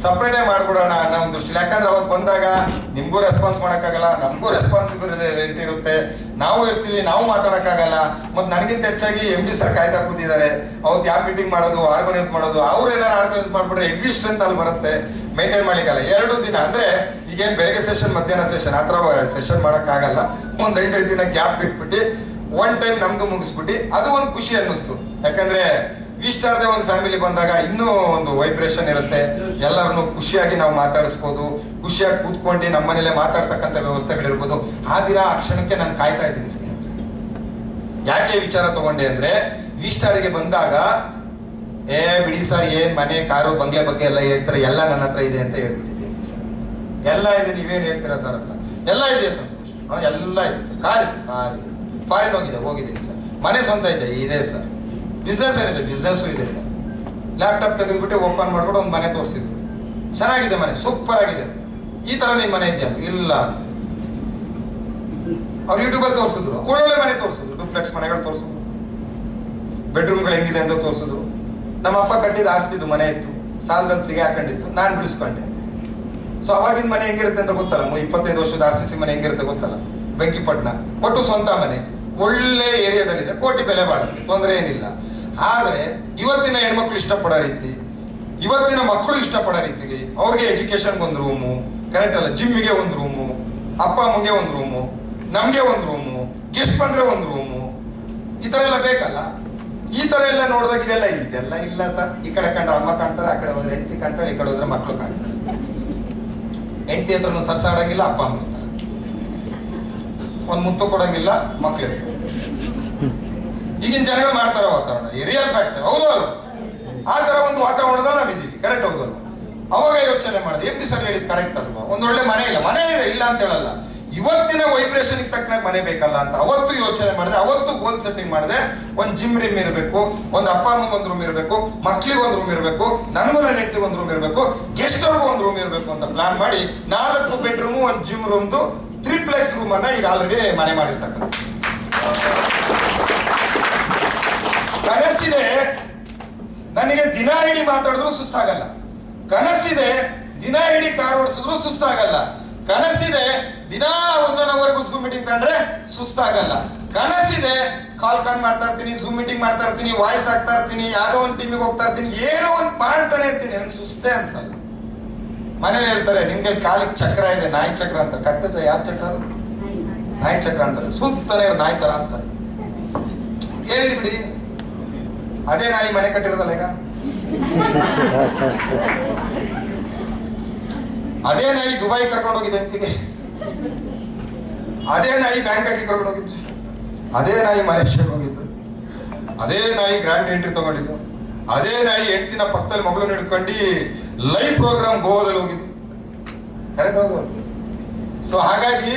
ಸಪ್ರೇಟೇ ಮಾಡ್ಬಿಡೋಣ ಅನ್ನೋ ಒಂದು ದೃಷ್ಟಿಲಿ. ಯಾಕಂದ್ರೆ ಅವತ್ತು ಬಂದಾಗ ನಿಮ್ಗೂ ರೆಸ್ಪಾನ್ಸ್ ಮಾಡೋಕ್ಕಾಗಲ್ಲ, ನಮಗೂ ರೆಸ್ಪಾನ್ಸಿಬಿಲಿಟಿ ಇರುತ್ತೆ, ನಾವು ಇರ್ತೀವಿ, ನಾವು ಮಾತಾಡೋಕ್ಕಾಗಲ್ಲ. ಮತ್ತು ನನಗಿಂತ ಹೆಚ್ಚಾಗಿ MD ಸರ್ ಕಾಯ್ತಾ ಕೂತಿದ್ದಾರೆ. ಅವತ್ತು ಯಾವ ಮೀಟಿಂಗ್ ಮಾಡೋದು, ಆರ್ಗನೈಸ್ ಮಾಡೋದು, ಅವ್ರು ಏನಾರು ಆರ್ಗನೈಸ್ ಮಾಡ್ಬಿಟ್ರೆ ಹೆವಿ ಸ್ಟ್ರೆಂತ್ ಅಲ್ಲಿ ಬರುತ್ತೆ, ಮೇಂಟೈನ್ ಮಾಡ್ಲಿಕ್ಕಲ್ಲ. 2 ದಿನ ಅಂದ್ರೆ ಈಗೇನು ಬೆಳಗ್ಗೆ ಸೆಷನ್ ಮಧ್ಯಾಹ್ನ ಸೆಷನ್ ಆ ಥರ ಸೆಷನ್ ಮಾಡೋಕ್ಕಾಗಲ್ಲ. ಒಂದು 5 ದಿನ ಗ್ಯಾಪ್ ಬಿಟ್ಬಿಟ್ಟು ಒನ್ ಟೈಮ್ ನಮ್ದು ಮುಗಿಸ್ಬಿಟ್ಟು ಅದು ಒಂದು ಖುಷಿ ಅನ್ನಿಸ್ತು. ಯಾಕಂದ್ರೆ V-ಸ್ಟಾರ್ದೇ ಒಂದು ಫ್ಯಾಮಿಲಿ ಬಂದಾಗ ಇನ್ನೂ ಒಂದು ವೈಬ್ರೇಷನ್ ಇರುತ್ತೆ. ಎಲ್ಲರನ್ನು ಖುಷಿಯಾಗಿ ನಾವು ಮಾತಾಡಿಸ್ಬೋದು, ಖುಷಿಯಾಗಿ ಕೂತ್ಕೊಂಡು ನಮ್ಮ ಮನೇಲೆ ಮಾತಾಡ್ತಕ್ಕಂಥ ವ್ಯವಸ್ಥೆಗಳಿರ್ಬೋದು. ಆ ದಿನ ಆ ಕ್ಷಣಕ್ಕೆ ನಾನು ಕಾಯ್ತಾ ಇದ್ದೀನಿ ಸ್ನೇಹಿತರೆ. ಯಾಕೆ ವಿಚಾರ ತಗೊಂಡೆ ಅಂದ್ರೆ V-ಸ್ಟಾರಿಗೆ ಬಂದಾಗ ಬಿಡಿ ಸರ್ ಏನ್ ಮನೆ ಕಾರು ಬಂಗ್ಲೆ ಬಗ್ಗೆ ಎಲ್ಲ ಹೇಳ್ತಾರೆ, ಎಲ್ಲ ನನ್ನ ಹತ್ರ ಇದೆ ಅಂತ ಹೇಳ್ಬಿಟ್ಟಿದ್ದೀನಿ ಸರ್. ಎಲ್ಲ ಇದೆ, ನೀವೇನ್ ಹೇಳ್ತೀರಾ ಸರ್ ಅಂತ. ಎಲ್ಲ ಇದೆ ಸಂತೋಷ್, ಎಲ್ಲ ಇದೆ ಸರ್. ಕಾರ್ ಇದೆ ಸರ್, ಫಾರಿನ್ ಹೋಗಿದ್ದೀನಿ ಸರ್, ಮನೆ ಸ್ವಂತ ಇದೆ ಸರ್, ಬಿಸ್ನೆಸ್ ಏನಿದೆ ಬಿಸ್ನೆಸ್ಸು ಇದೆ ಸರ್. ಲ್ಯಾಪ್ಟಾಪ್ ತೆಗೆದ್ಬಿಟ್ಟು ಓಪನ್ ಮಾಡ್ಬಿಟ್ಟು ಒಂದು ಮನೆ ತೋರಿಸಿದ್ರು, ಚೆನ್ನಾಗಿದೆ ಮನೆ, ಸೂಪರ್ ಆಗಿದೆ. ಈ ತರ ನಿನ್ ಮನೆ ಇದೆಯಾ? ಇಲ್ಲ ಅಂತ ಅವ್ರು ಯೂಟ್ಯೂಬಲ್ಲಿ ತೋರಿಸಿದ್ರು. ಒಳ್ಳೊಳ್ಳೆ ಮನೆ ತೋರಿಸಿದ್ರು, ಡೂಪ್ಲೆಕ್ಸ್ ಮನೆಗಳು ತೋರಿಸಿದ್ರು, ಬೆಡ್ರೂಮ್ಗಳು ಹೆಂಗಿದೆ ಅಂತ ತೋರಿಸಿದ್ರು. ನಮ್ಮ ಅಪ್ಪ ಕಟ್ಟಿದ ಆಸ್ತಿದು ಮನೆ ಇತ್ತು, ಸಾಲದಲ್ಲಿ ತೆಗೆ ಹಾಕೊಂಡಿತ್ತು, ನಾನು ಬಿಡಿಸ್ಕೊಂಡೆ. ಸೊ ಅವಾಗಿನ ಮನೆ ಹೆಂಗಿರುತ್ತೆ ಅಂತ ಗೊತ್ತಲ್ಲ, 25 ವರ್ಷದ RCC ಮನೆ ಹೆಂಗಿರುತ್ತೆ ಗೊತ್ತಲ್ಲ, ಬೆಂಕಿಪಟ್ಟಣ. ಒಟ್ಟು ಸ್ವಂತ ಮನೆ, ಒಳ್ಳೆ ಏರಿಯಾದಲ್ಲಿದೆ, ಕೋಟಿ ಬೆಲೆ ಬಾಳುತ್ತೆ, ತೊಂದರೆ ಏನಿಲ್ಲ. ಆದ್ರೆ ಇವತ್ತಿನ ಹೆಣ್ಮಕ್ಳು ಇಷ್ಟಪಡೋ ರೀತಿ, ಇವತ್ತಿನ ಮಕ್ಕಳು ಇಷ್ಟಪಡೋ ರೀತಿಗೆ ಅವ್ರಿಗೆ ಎಜುಕೇಶನ್ಗೆ ಒಂದು ರೂಮು, ಕರೆಕ್ಟ್ ಅಲ್ಲ, ಜಿಮ್ಮಿಗೆ ಒಂದು ರೂಮು, ಅಪ್ಪ ಅಮ್ಮಗೆ ಒಂದು ರೂಮು, ನಮ್ಗೆ ಒಂದು ರೂಮು, ಗೆಸ್ಟ್ ಬಂದ್ರೆ ಒಂದು ರೂಮು, ಈ ತರ ಎಲ್ಲ ಬೇಕಲ್ಲ. ಈ ತರ ಎಲ್ಲ ನೋಡಿದಾಗ ಇದೆಲ್ಲ ಇಲ್ಲ ಸರ್. ಈ ಕಡೆ ಕಂಡ್ರೆ ಅಮ್ಮ ಕಾಣ್ತಾರೆ, ಆ ಕಡೆ ಹೋದ್ರೆ ಹೆಂಡತಿ ಕಾಣ್ತಾಳೆ, ಈ ಕಡೆ ಹೋದ್ರೆ ಮಕ್ಕಳು ಕಾಣ್ತಾರೆ. ಹೆಂಡತಿ ಹತ್ರನು ಸರ್ಸಾಡಂಗಿಲ್ಲ, ಅಪ್ಪ ಅಮ್ಮ ಇರ್ತಾರೆ, ಒಂದು ಮುತ್ತು ಕೊಡಂಗಿಲ್ಲ, ಮಕ್ಳು ಇರ್ತಾರೆ. ಈಗಿನ ಜನಗಳು ಮಾಡ್ತಾರ ವಾತಾವರಣ, ಈ ರಿಯಲ್ ಫ್ಯಾಕ್ಟ್. ಹೌದು ಅಲ್ಲ? ಆ ತರ ಒಂದು ವಾತಾವರಣದಲ್ಲಿ ನಾವಿದ್ದೀವಿ. ಕರೆಕ್ಟ್ ಹೌದಲ್ವ? ಅವಾಗ ಯೋಚನೆ ಮಾಡಿದೆ, ಎಂ ಡಿ ಸರ್ ಹೇಳಿದ್ ಕರೆಕ್ಟ್ ಅಲ್ವಾ? ಒಂದ್ ಒಳ್ಳೆ ಮನೆ ಇಲ್ಲ, ಮನೆ ಇದೆ ಇಲ್ಲ ಅಂತ ಹೇಳಲ್ಲ, ಇವತ್ತಿನ ವೈಬ್ರೇಷನ್ ತಕ್ಕನಾಗ ಮನೆ ಬೇಕಲ್ಲ ಅಂತ ಅವತ್ತು ಯೋಚನೆ ಮಾಡಿದೆ. ಅವತ್ತು ಗೋಲ್ ಸೆಟ್ಟಿಂಗ್ ಮಾಡಿದೆ. ಒಂದು ಜಿಮ್ ರೂಮ್ ಇರಬೇಕು, ಒಂದು ಅಪ್ಪ ಅಮ್ಮಂಗೆ ಒಂದು ರೂಮ್ ಇರಬೇಕು, ಮಕ್ಳಿಗೆ ಒಂದು ರೂಮ್ ಇರಬೇಕು, ನನಗೂ ನನ್ನ ಹೆಂಡತಿಗೆ ಒಂದು ರೂಮ್ ಇರಬೇಕು, ಗೆಸ್ಟ್ ಅವ್ರಿಗೂ ಒಂದು ರೂಮ್ ಇರಬೇಕು ಅಂತ ಪ್ಲಾನ್ ಮಾಡಿ 4 ಬೆಡ್ರೂಮು, ಒಂದು ಜಿಮ್ ರೂಮ್ದು 3+ ರೂಮ್ ಅನ್ನ ಈಗ ಆಲ್ರೆಡಿ ಮನೆ ಮಾಡಿರ್ತಕ್ಕಂಥ. ಕನಸಿದೆ ನನಗೆ, ದಿನ ಇಡೀ ಮಾತಾಡಿದ್ರು ಸುಸ್ತಾಗಲ್ಲ. ಕನಸಿದೆ ದಿನ ಇಡೀ ಕಾರ್ ಓಡಿಸಿದ್ರು ಸುಸ್ತಾಗಲ್ಲ. ಕನಸಿದೆ ದಿನ 1 ಅವರ್ ಝೂಮ್ ಮೀಟಿಂಗ್ ತಂದ್ರೆ ಸುಸ್ತಾಗಲ್ಲ. ಕನಸಿದೆ ಕಾಲ್ ಮಾಡ್ತಾ ಇರ್ತೀನಿ, ಝೂಮ್ ಮೀಟಿಂಗ್ ಮಾಡ್ತಾ ಇರ್ತೀನಿ, ವಾಯ್ಸ್ ಆಗ್ತಾ ಇರ್ತೀನಿ, ಯಾವ್ದೋ ಒಂದು ಟೀಮಿಗೆ ಹೋಗ್ತಾ ಇರ್ತೀನಿ, ಏನೋ ಒಂದು ಮಾಡ್ತಾನೆ ಇರ್ತೀನಿ, ನನಗೆ ಸುಸ್ತೇ ಅನ್ಸಲ್ಲ. ಮನೇಲಿ ಹೇಳ್ತಾರೆ ನಿಮ್ಗೆ ಕಾಲಿಗೆ ಚಕ್ರ ಇದೆ, ನಾಯಿ ಚಕ್ರ ಅಂತ. ಕತ್ತ ಯಾವ ಚಕ್ರ ಅದು? ನಾಯಿ ಚಕ್ರ ಅಂತಾರೆ. ಸುತ್ತಾನೆ ನಾಯಿ ತರ ಅಂತಾರೆ. ಹೇಳಿ ಬಿಡಿ, ಅದೇ ನಾಯಿ ಮನೆ ಕಟ್ಟಿರೋದಲ್ಲ ಈಗ. ಅದೇ ನಾಯಿ ದುಬೈ ಕರ್ಕೊಂಡು ಹೋಗಿದ್ದೆ ಹೆಂಡತಿಗೆ, ಅದೇ ನಾಯಿ ಬ್ಯಾಂಕಾಗಿ ಕರ್ಕೊಂಡು ಹೋಗಿದ್ದು, ಅದೇ ನಾಯಿ ಮಲೇಷ್ಯಾಗೆ ಹೋಗಿದ್ದು, ಅದೇ ನಾಯಿ ಗ್ರ್ಯಾಂಡ್ ಎಂಟ್ರಿ ತಗೊಂಡಿದ್ದು, ಅದೇ ನಾಯಿ ಹೆಂಡತಿನ ಪಕ್ಕದಲ್ಲಿ ಮಗಳನ್ನ ಹಿಡ್ಕೊಂಡು ಲೈವ್ ಪ್ರೋಗ್ರಾಮ್ ಗೋವಾದಲ್ಲಿ ಹೋಗಿದ್ದು. ಕರೆಕ್ಟ್ ಹೌದು? ಸೊ ಹಾಗಾಗಿ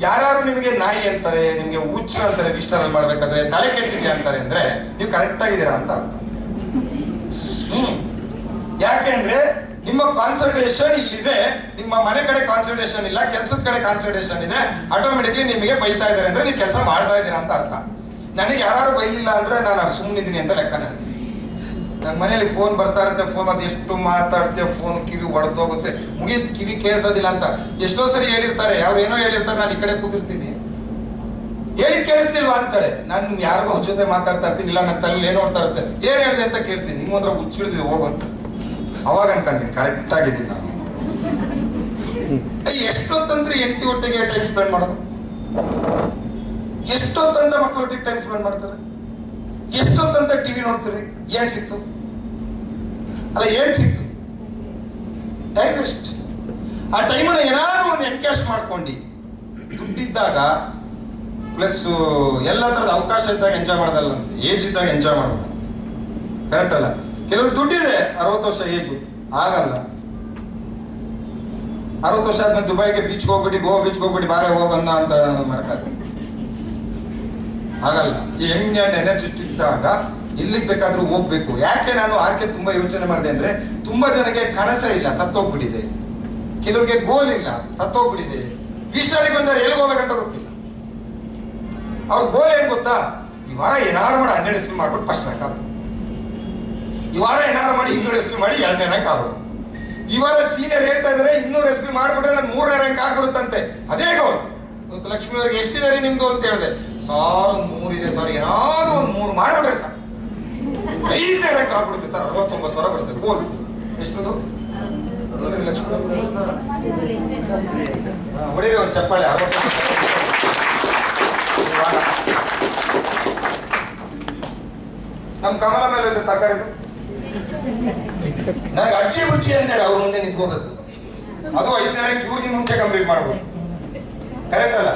ಯಾರು ನಿಮಗೆ ನಾಯಿ ಅಂತಾರೆ, ನಿಮ್ಗೆ ಹುಚ್ಚು ಅಂತಾರೆ, ವಿಸ್ಟಾರಲ್ಲಿ ಮಾಡ್ಬೇಕಾದ್ರೆ ತಲೆ ಕೆಟ್ಟಿದೆ ಅಂತಾರೆ ಅಂದ್ರೆ ನೀವು ಕರೆಕ್ಟ್ ಆಗಿದ್ದೀರಾ ಅಂತ ಅರ್ಥ. ಯಾಕೆಂದ್ರೆ ನಿಮ್ಮ ಕಾನ್ಸಂಟ್ರೇಷನ್ ಇಲ್ಲಿದೆ, ನಿಮ್ಮ ಮನೆ ಕಡೆ ಕಾನ್ಸಂಟ್ರೇಷನ್ ಇಲ್ಲ, ಕೆಲಸದ ಕಡೆ ಕಾನ್ಸಂಟ್ರೇಷನ್ ಇದೆ. ಆಟೋಮೆಟಿಕ್ಲಿ ನಿಮಗೆ ಬೈತಾ ಇದ್ದಾರೆ ಅಂದ್ರೆ ನೀವು ಕೆಲಸ ಮಾಡ್ತಾ ಇದ್ದೀರಾ ಅಂತ ಅರ್ಥ. ನನಗೆ ಯಾರು ಬೈಲಿಲ್ಲ ಅಂದ್ರೆ ನಾನು ಸುಮ್ಮನಿದ್ದೀನಿ ಅಂತ ಲೆಕ್ಕ. ನನಗೆ ನನ್ನ ಮನೇಲಿ ಫೋನ್ ಬರ್ತಾ ಇರುತ್ತೆ, ಫೋನ್ ಅದು ಎಷ್ಟು ಮಾತಾಡ್ತೇವೆ, ಫೋನ್ ಕಿವಿ ಒಡೆದೋಗುತ್ತೆ, ಮುಗಿದ್ ಕಿವಿ ಕೇಳಿಸೋದಿಲ್ಲ ಅಂತ ಎಷ್ಟೋ ಸರಿ ಹೇಳಿರ್ತಾರೆ. ಅವ್ರು ಏನೋ ಹೇಳಿರ್ತಾರೆ, ನಾನು ಈ ಕಡೆ ಕೂತಿರ್ತೀನಿ, ಹೇಳಿ ಕೇಳಿಸ್ತಿಲ್ವಾ ಅಂತಾರೆ. ನಾನು ಯಾರಿಗೋ ಜೊತೆ ಮಾತಾಡ್ತಾ ಇರ್ತೀನಿ, ಇಲ್ಲ ನನ್ನ ತಲೆ ಏನೋ ನೋಡ್ತಾ ಇರುತ್ತೆ, ಏನ್ ಹೇಳಿದೆ ಅಂತ ಕೇಳ್ತೀನಿ, ನಿಮ್ಮ ಹತ್ರ ಹುಚ್ಚಿಡ್ದಿದೆ ಹೋಗಂತ. ಅವಾಗ ಅನ್ಕೊಂತೀನಿ ಕರೆಕ್ಟ್ ಆಗಿದ್ದೀನಿ ನಾನು. ಎಷ್ಟೊತ್ತಂದ್ರೆ ಹೆಂಡತಿ ಒಟ್ಟಿಗೆ ಟೈಮ್ ಸ್ಪೆಂಡ್ ಮಾಡೋದು, ಎಷ್ಟೊತ್ತಂತ ಮಕ್ಕಳು ಒಟ್ಟಿಗೆ ಟೈಮ್ ಸ್ಪೆಂಡ್ ಮಾಡ್ತಾರೆ, ಎಷ್ಟೊತ್ತಂತ ಟಿವಿ ನೋಡ್ತೀರಿ, ಏನ್ ಸಿಕ್ತು? ಅಲ್ಲ ಏನ್ ಸಿಕ್ತು? Time waste. ಆ ಟೈಮನ್ನ ಏನಾದ್ರು ಒಂದು ಎನ್ಕ್ಯಾಶ್ ಮಾಡ್ಕೊಂಡು ದುಡ್ಡಿದ್ದಾಗ ಪ್ಲಸ್ ಎಲ್ಲ ತರದ ಅವಕಾಶ ಇದ್ದಾಗ ಎಂಜಾಯ್ ಮಾಡೋದಲ್ಲಂತೆ, ಏಜ್ ಇದ್ದಾಗ ಎಂಜಾಯ್ ಮಾಡ್ಬೇಕಂತೆ. ಕರೆಕ್ಟ್ ಅಲ್ಲ? ಕೆಲವರು ದುಡ್ಡಿದೆ, 60 ವರ್ಷ ಏಜು ಆಗಲ್ಲ. 60 ವರ್ಷ ಆದ್ಮೇಲೆ ದುಬೈಗೆ ಬೀಚ್ಗೆ ಹೋಗ್ಬಿಟ್ಟು, ಗೋವಾ ಬೀಚ್ಗೆ ಹೋಗ್ಬಿಟ್ಟು ಬಾರೆ ಹೋಗನ್ನ ಅಂತ ಮಾಡಕ್ಕಾಗ್ತದೆ? ಆಗಲ್ಲ. ಈ ಯಂಗ್ ಅಂಡ್ ಎನರ್ಜೆಟಿಕ್ ಇದ್ದಾಗ ಎಲ್ಲಿಗೆ ಬೇಕಾದ್ರೂ ಹೋಗ್ಬೇಕು. ಯಾಕೆ ನಾನು ಆರ್ಕೆ ತುಂಬಾ ಯೋಚನೆ ಮಾಡಿದೆ ಅಂದ್ರೆ, ತುಂಬಾ ಜನಕ್ಕೆ ಕನಸೇ ಇಲ್ಲ, ಸತ್ತೋಗ್ಬಿಟ್ಟಿದೆ. ಕೆಲವ್ರಿಗೆ ಗೋಲ್ ಇಲ್ಲ, ಸತ್ತೋಗ್ಬಿಟ್ಟಿದೆ. ವಿಸ್ಟಾರಿಗೆ ಬಂದರೆ ಎಲ್ಲಿಗೆ ಹೋಗ್ಬೇಕಂತ ಗೊತ್ತಿಲ್ಲ. ಅವ್ರ ಗೋಲ್ ಏನ್ ಗೊತ್ತಾ? ಈ ವಾರ ಏನಾರು ಮಾಡಿ 100 SP ಮಾಡ್ಬಿಟ್ಟು ಫಸ್ಟ್ ರ್ಯಾಂಕ್ ಆಗ್ಬೋದು, ಈ ವಾರ ಏನಾರು ಮಾಡಿ 200 SP ಮಾಡಿ 2ನೇ ರ್ಯಾಂಕ್ ಆಗ್ಬೋದು, ಈ ವಾರ ಸೀನಿಯರ್ ಹೇಳ್ತಾ ಇದಾರೆ 200 SP ಮಾಡ್ಬಿಟ್ರೆ ನಾನು 3ನೇ ರ್ಯಾಂಕ್ ಆಗ್ಬಿಡುತ್ತಂತೆ. ಅದೇ ಗೋಲ್. ಇವತ್ತು ಲಕ್ಷ್ಮಿ ಅವ್ರಿಗೆ ಎಷ್ಟಿದೆ ನಿಮ್ದು ಅಂತ ಹೇಳಿದೆ, ಸರ್ ಒಂದು 3 ಇದೆ ಸರ್, ಏನಾದ್ರು ಒಂದು 3 ಮಾಡ್ಬಿಟ್ರೆ ಸರ್ 5ನೇ ರ್ಯಾಂಕ್ ಆಗ್ಬಿಡುತ್ತೆ ಸರ್, 69,000 ಬರುತ್ತೆ ಗೋಲ್. ಎಷ್ಟದು ಲಕ್ಷ್ಮಿ ಹೊಡೀರಿ ಒಂದು ಚಪ್ಪಾಳೆ. 69,000 ನಮ್ ಕಮಲ ಮೇಲೆ ಇದೆ ತರಕಾರಿದು. ನನಗೆ ಅಜ್ಜಿ ಮುಚ್ಚಿ ಅಂತಾರೆ, ಅವ್ರ ಮುಂದೆ ನಿಂತ್ಕೋಬೇಕು. ಅದು 5ನೇ ರ್ಯಾಂಕ್ ಇವ್ರಿಗಿಂತ ಮುಂಚೆ ಕಂಪ್ಲೀಟ್ ಮಾಡ್ಬೋದು. ಕರೆಕ್ಟ್ ಅಲ್ಲ?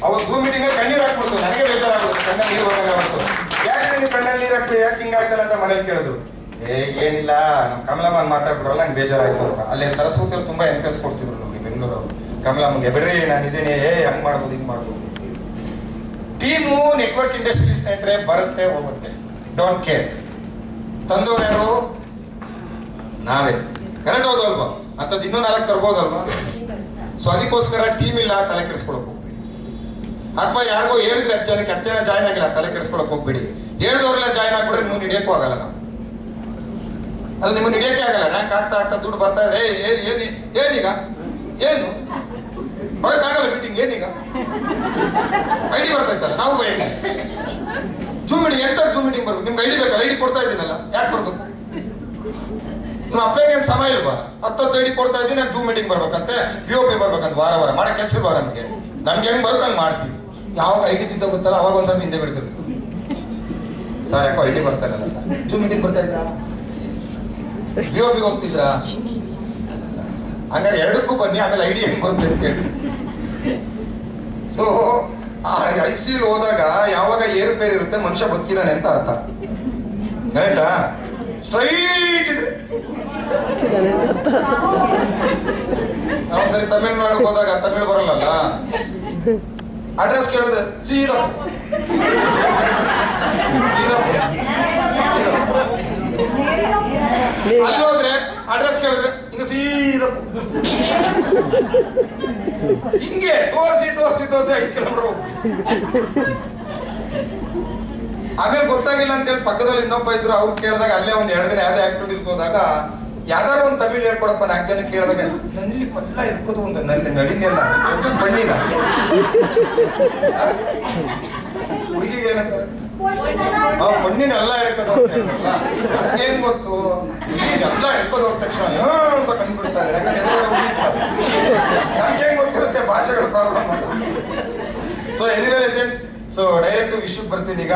ಅವ್ರು ಝೂಮ್ ಮೀಟಿಂಗ್ ಕಣ್ಣೀರು ಹಾಕ್ಬಿಡ್ತು, ನನಗೆ ಬೇಜಾರಾಗ್ಬಿಡ್ತು, ಕಣ್ಣಲ್ಲಿ ನೀರು ಬಂದಾಗ ಆಗ್ಬಿಡ್ತು. ಯಾಕೆ ನೀವು ಕಣ್ಣಲ್ಲಿ ನೀರು ಹಾಕ್ಬೇಕು, ಯಾಕೆ ಹಿಂಗಾಗ್ತಲ್ಲ ಅಂತ ಮನೇಲಿ ಕೇಳಿದ್ರು. ಏನಿಲ್ಲ ನಮ್ಮ ಕಮಲಮ್ಮನ್ ಮಾತಾಡ್ಬಿಡ್ರಲ್ಲ, ನಂಗೆ ಬೇಜಾರಾಯ್ತು ಅಂತ. ಅಲ್ಲೇ ಸರಸ್ವತಿ ಅವ್ರು ತುಂಬಾ ಎನ್ಕರೇಜ್ ಕೊಡ್ತಿದ್ರು ನಮಗೆ ಬೆಂಗಳೂರವರು. ಕಮಲಮ್ಮನ್ಗೆ ಬಿಡ್ರಿ ನಾನಿದ್ದೀನಿ, ಹಂಗ್ ಮಾಡ್ಬೋದು ಹಿಂಗ್ ಮಾಡ್ಬೋದು. ಟೀಮು ನೆಟ್ವರ್ಕ್ ಇಂಡಸ್ಟ್ರಿ ಸ್ನೇಹಿತರೆ ಬರುತ್ತೆ ಹೋಗುತ್ತೆ, ಡೋಂಟ್ ಕೇರ್. ತಂದವ್ರು ಯಾರು? ನಾವೇ. ಕರೆಕ್ಟ್ ಹೌದಲ್ವಾ? ಅಂತದ್ದು ಇನ್ನೂ 4 ತರ್ಬೋದಲ್ವಾ? ಸೊ ಅದಕ್ಕೋಸ್ಕರ ಟೀಮ್ ಇಲ್ಲ ತಲೆ ಕೆಡಿಸ್ಕೊಳಕ್ ಹೋಗ್ಬೇಡಿ. ಅಥವಾ ಯಾರಿಗೋ ಹೇಳಿದ್ರೆ 10 ಜನಕ್ಕೆ 10 ಜನ ಜಾಯ್ನ್ ಆಗಿಲ್ಲ ತಲೆ ಕೆಡಿಸ್ಕೊಳಕ್ ಹೋಗ್ಬೇಡಿ. ಹೇಳಿದವರೆಲ್ಲ ಜಾಯ್ನ್ ಆಗ್ಬಿಟ್ರೆ ನಿಮ್ಮನ್ನು ಹಿಡಿಯಕ್ಕೂ ಆಗಲ್ಲ. ನಾವು ಅಲ್ಲಿ ನಿಮ್ಮನ್ನು ಹಿಡಿಯಕ್ಕೆ ಆಗಲ್ಲ. ರ್ಯಾಂಕ್ ಆಗ್ತಾ ಆಗ್ತಾ ದುಡ್ಡು ಬರ್ತಾ ಇದ್ರೆ ಏನೀಗ ಏನು ಬರೋಕ್ಕಾಗಲ್ಲ ಮೀಟಿಂಗ್. ಏನೀಗ ಐಡಿ ಬರ್ತಾ ಇತ್ತಲ್ಲ, ನಾವು ಬಯಕೆ ಝೂಮ್ ಮೀಟಿಂಗ್ ಎಂತ ಝೂಮ್ ಮೀಟಿಂಗ್ ಬರ್ಬೇಕು? ನಿಮ್ಗೆ ಐಡಿ ಬೇಕಲ್ಲ, ಐಡಿ ಕೊಡ್ತಾ ಇದ್ದೀನಲ್ಲ, ಯಾಕೆ ಬರ್ಬೇಕು? ನಿಮ್ಮ ಅಪ್ಲೈಗೆ ಏನು ಸಮಯ ಇಲ್ವಾ? 10 ಐಡಿ ಕೊಡ್ತಾ ಇದ್ದೀನಿ, ನಾನು ಝೂಮ್ ಮೀಟಿಂಗ್ ಬರ್ಬೇಕಂತೆ, BOP ಬರ್ಬೇಕಂತ ವಾರ ವಾರ ಮಾಡೋ ಕೆಲಸ ಇಲ್ವಾ ನಮಗೆ? ನಮ್ಗೆ ಹೆಂಗ್ ಬರುತ್ತೆ ಹಂಗೆ ಮಾಡ್ತೀವಿ. ಯಾವಾಗ ಐಡಿ ಬಿದ್ದೋಗುತ್ತಲ್ಲ ಅವಾಗ ಒಂದ್ ಸ್ವಲ್ಪ ಹಿಂದೆ ಬಿಡ್ತೀವಿ. ಸರ್ ಯಾಕೋ ಐಡಿ ಬರ್ತಾ ಇರಲ್ಲ ಸರ್, ಝೂಮ್ ಮೀಟಿಂಗ್ ಬರ್ತಾ ಇದ್ರಾ? BOP ಹೋಗ್ತಿದ್ರಾ? ಹಂಗಾರೆ 2ಕ್ಕೂ ಬನ್ನಿ, ಆಮೇಲೆ ಐಡಿ ಹೆಂಗ್ ಬರುತ್ತೆ ಅಂತ ಹೇಳಿ. ಸೊ ಆ ICU ಹೋದಾಗ ಯಾವಾಗ ಏರುಪೇರು ಇರುತ್ತೆ ಮನುಷ್ಯ ಬದುಕಿದಾನೆ ಅಂತ ಅರ್ಥ. ಕರೆಕ್ಟಾ? ಸ್ಟ್ರೈಟ್ ಇದ್ರೆ ನಾವೊಂದ್ಸರಿ ತಮಿಳ್ನಾಡಿಗೆ ಹೋದಾಗ ತಮಿಳ್ ಬರಲ್ಲ, ಅಡ್ರೆಸ್ ಕೇಳಿದ್ರೆ ಸೀದಾ ಅಲ್ಲಿ ಹೋದ್ರೆ ಅಡ್ರೆಸ್ ಕೇಳಿದ್ರೆ ಹಿಂಗ ಸೀದಾ ಹಿಂಗೆ ತೋರಿಸಿ 5 ಕಿಲೋಮೀಟರ್ ಹೋಗಿ. ಆಮೇಲೆ ಗೊತ್ತಾಗಿಲ್ಲ ಅಂತೇಳಿ ಪಕ್ಕದಲ್ಲಿ ಇನ್ನೊಬ್ಬ ಇದ್ರು, ಅವ್ರು ಕೇಳಿದಾಗ ಅಲ್ಲೇ ಒಂದ್ 2 ದಿನ ಯಾವ್ದೇ ಆಕ್ಟಿವಿಟೀಸ್ ಹೋದಾಗ ಯಾವ್ದಾರು ಒಂದು ತಮಿಳ್ ಹೇಳ್ಕೊಡಪ್ಪ 4 ಜನ ಕೇಳಿದಾಗ ನಲ್ಲಿ ಪಲ್ಲ ಇರ್ಕೋದು ಅಂತ ನಲ್ಲಿ ನಡಿನೆಲ್ಲ ಬಣ್ಣಿನ ಹುಡುಗಿಗೆ ಏನಂತಾರೆ ಬಣ್ಣಿನೆಲ್ಲ ಇರ್ಕೋದು ಅಂತ ಹೇಳಿದ್ರಲ್ಲ, ನಮ್ಗೇನ್ ಗೊತ್ತು ಎಲ್ಲ ಇರ್ಕೋದು ಹೋದ ತಕ್ಷಣ ಅಂತ ಕಂಡುಬಿಡ್ತಾ ಇದ್ದಾರೆ. ಯಾಕಂದ್ರೆ ಎದುರುಗಡೆ ಹುಡುಗಿರ್ತಾರೆ, ನಮ್ಗೇನ್ ಗೊತ್ತಿರುತ್ತೆ ಭಾಷೆಗಳ ಪ್ರಾಬ್ಲಮ್ ಅಂತ. So anyway legends, so direct ವಿಷಯಕ್ಕೆ ಬರ್ತೀನಿ ಈಗ.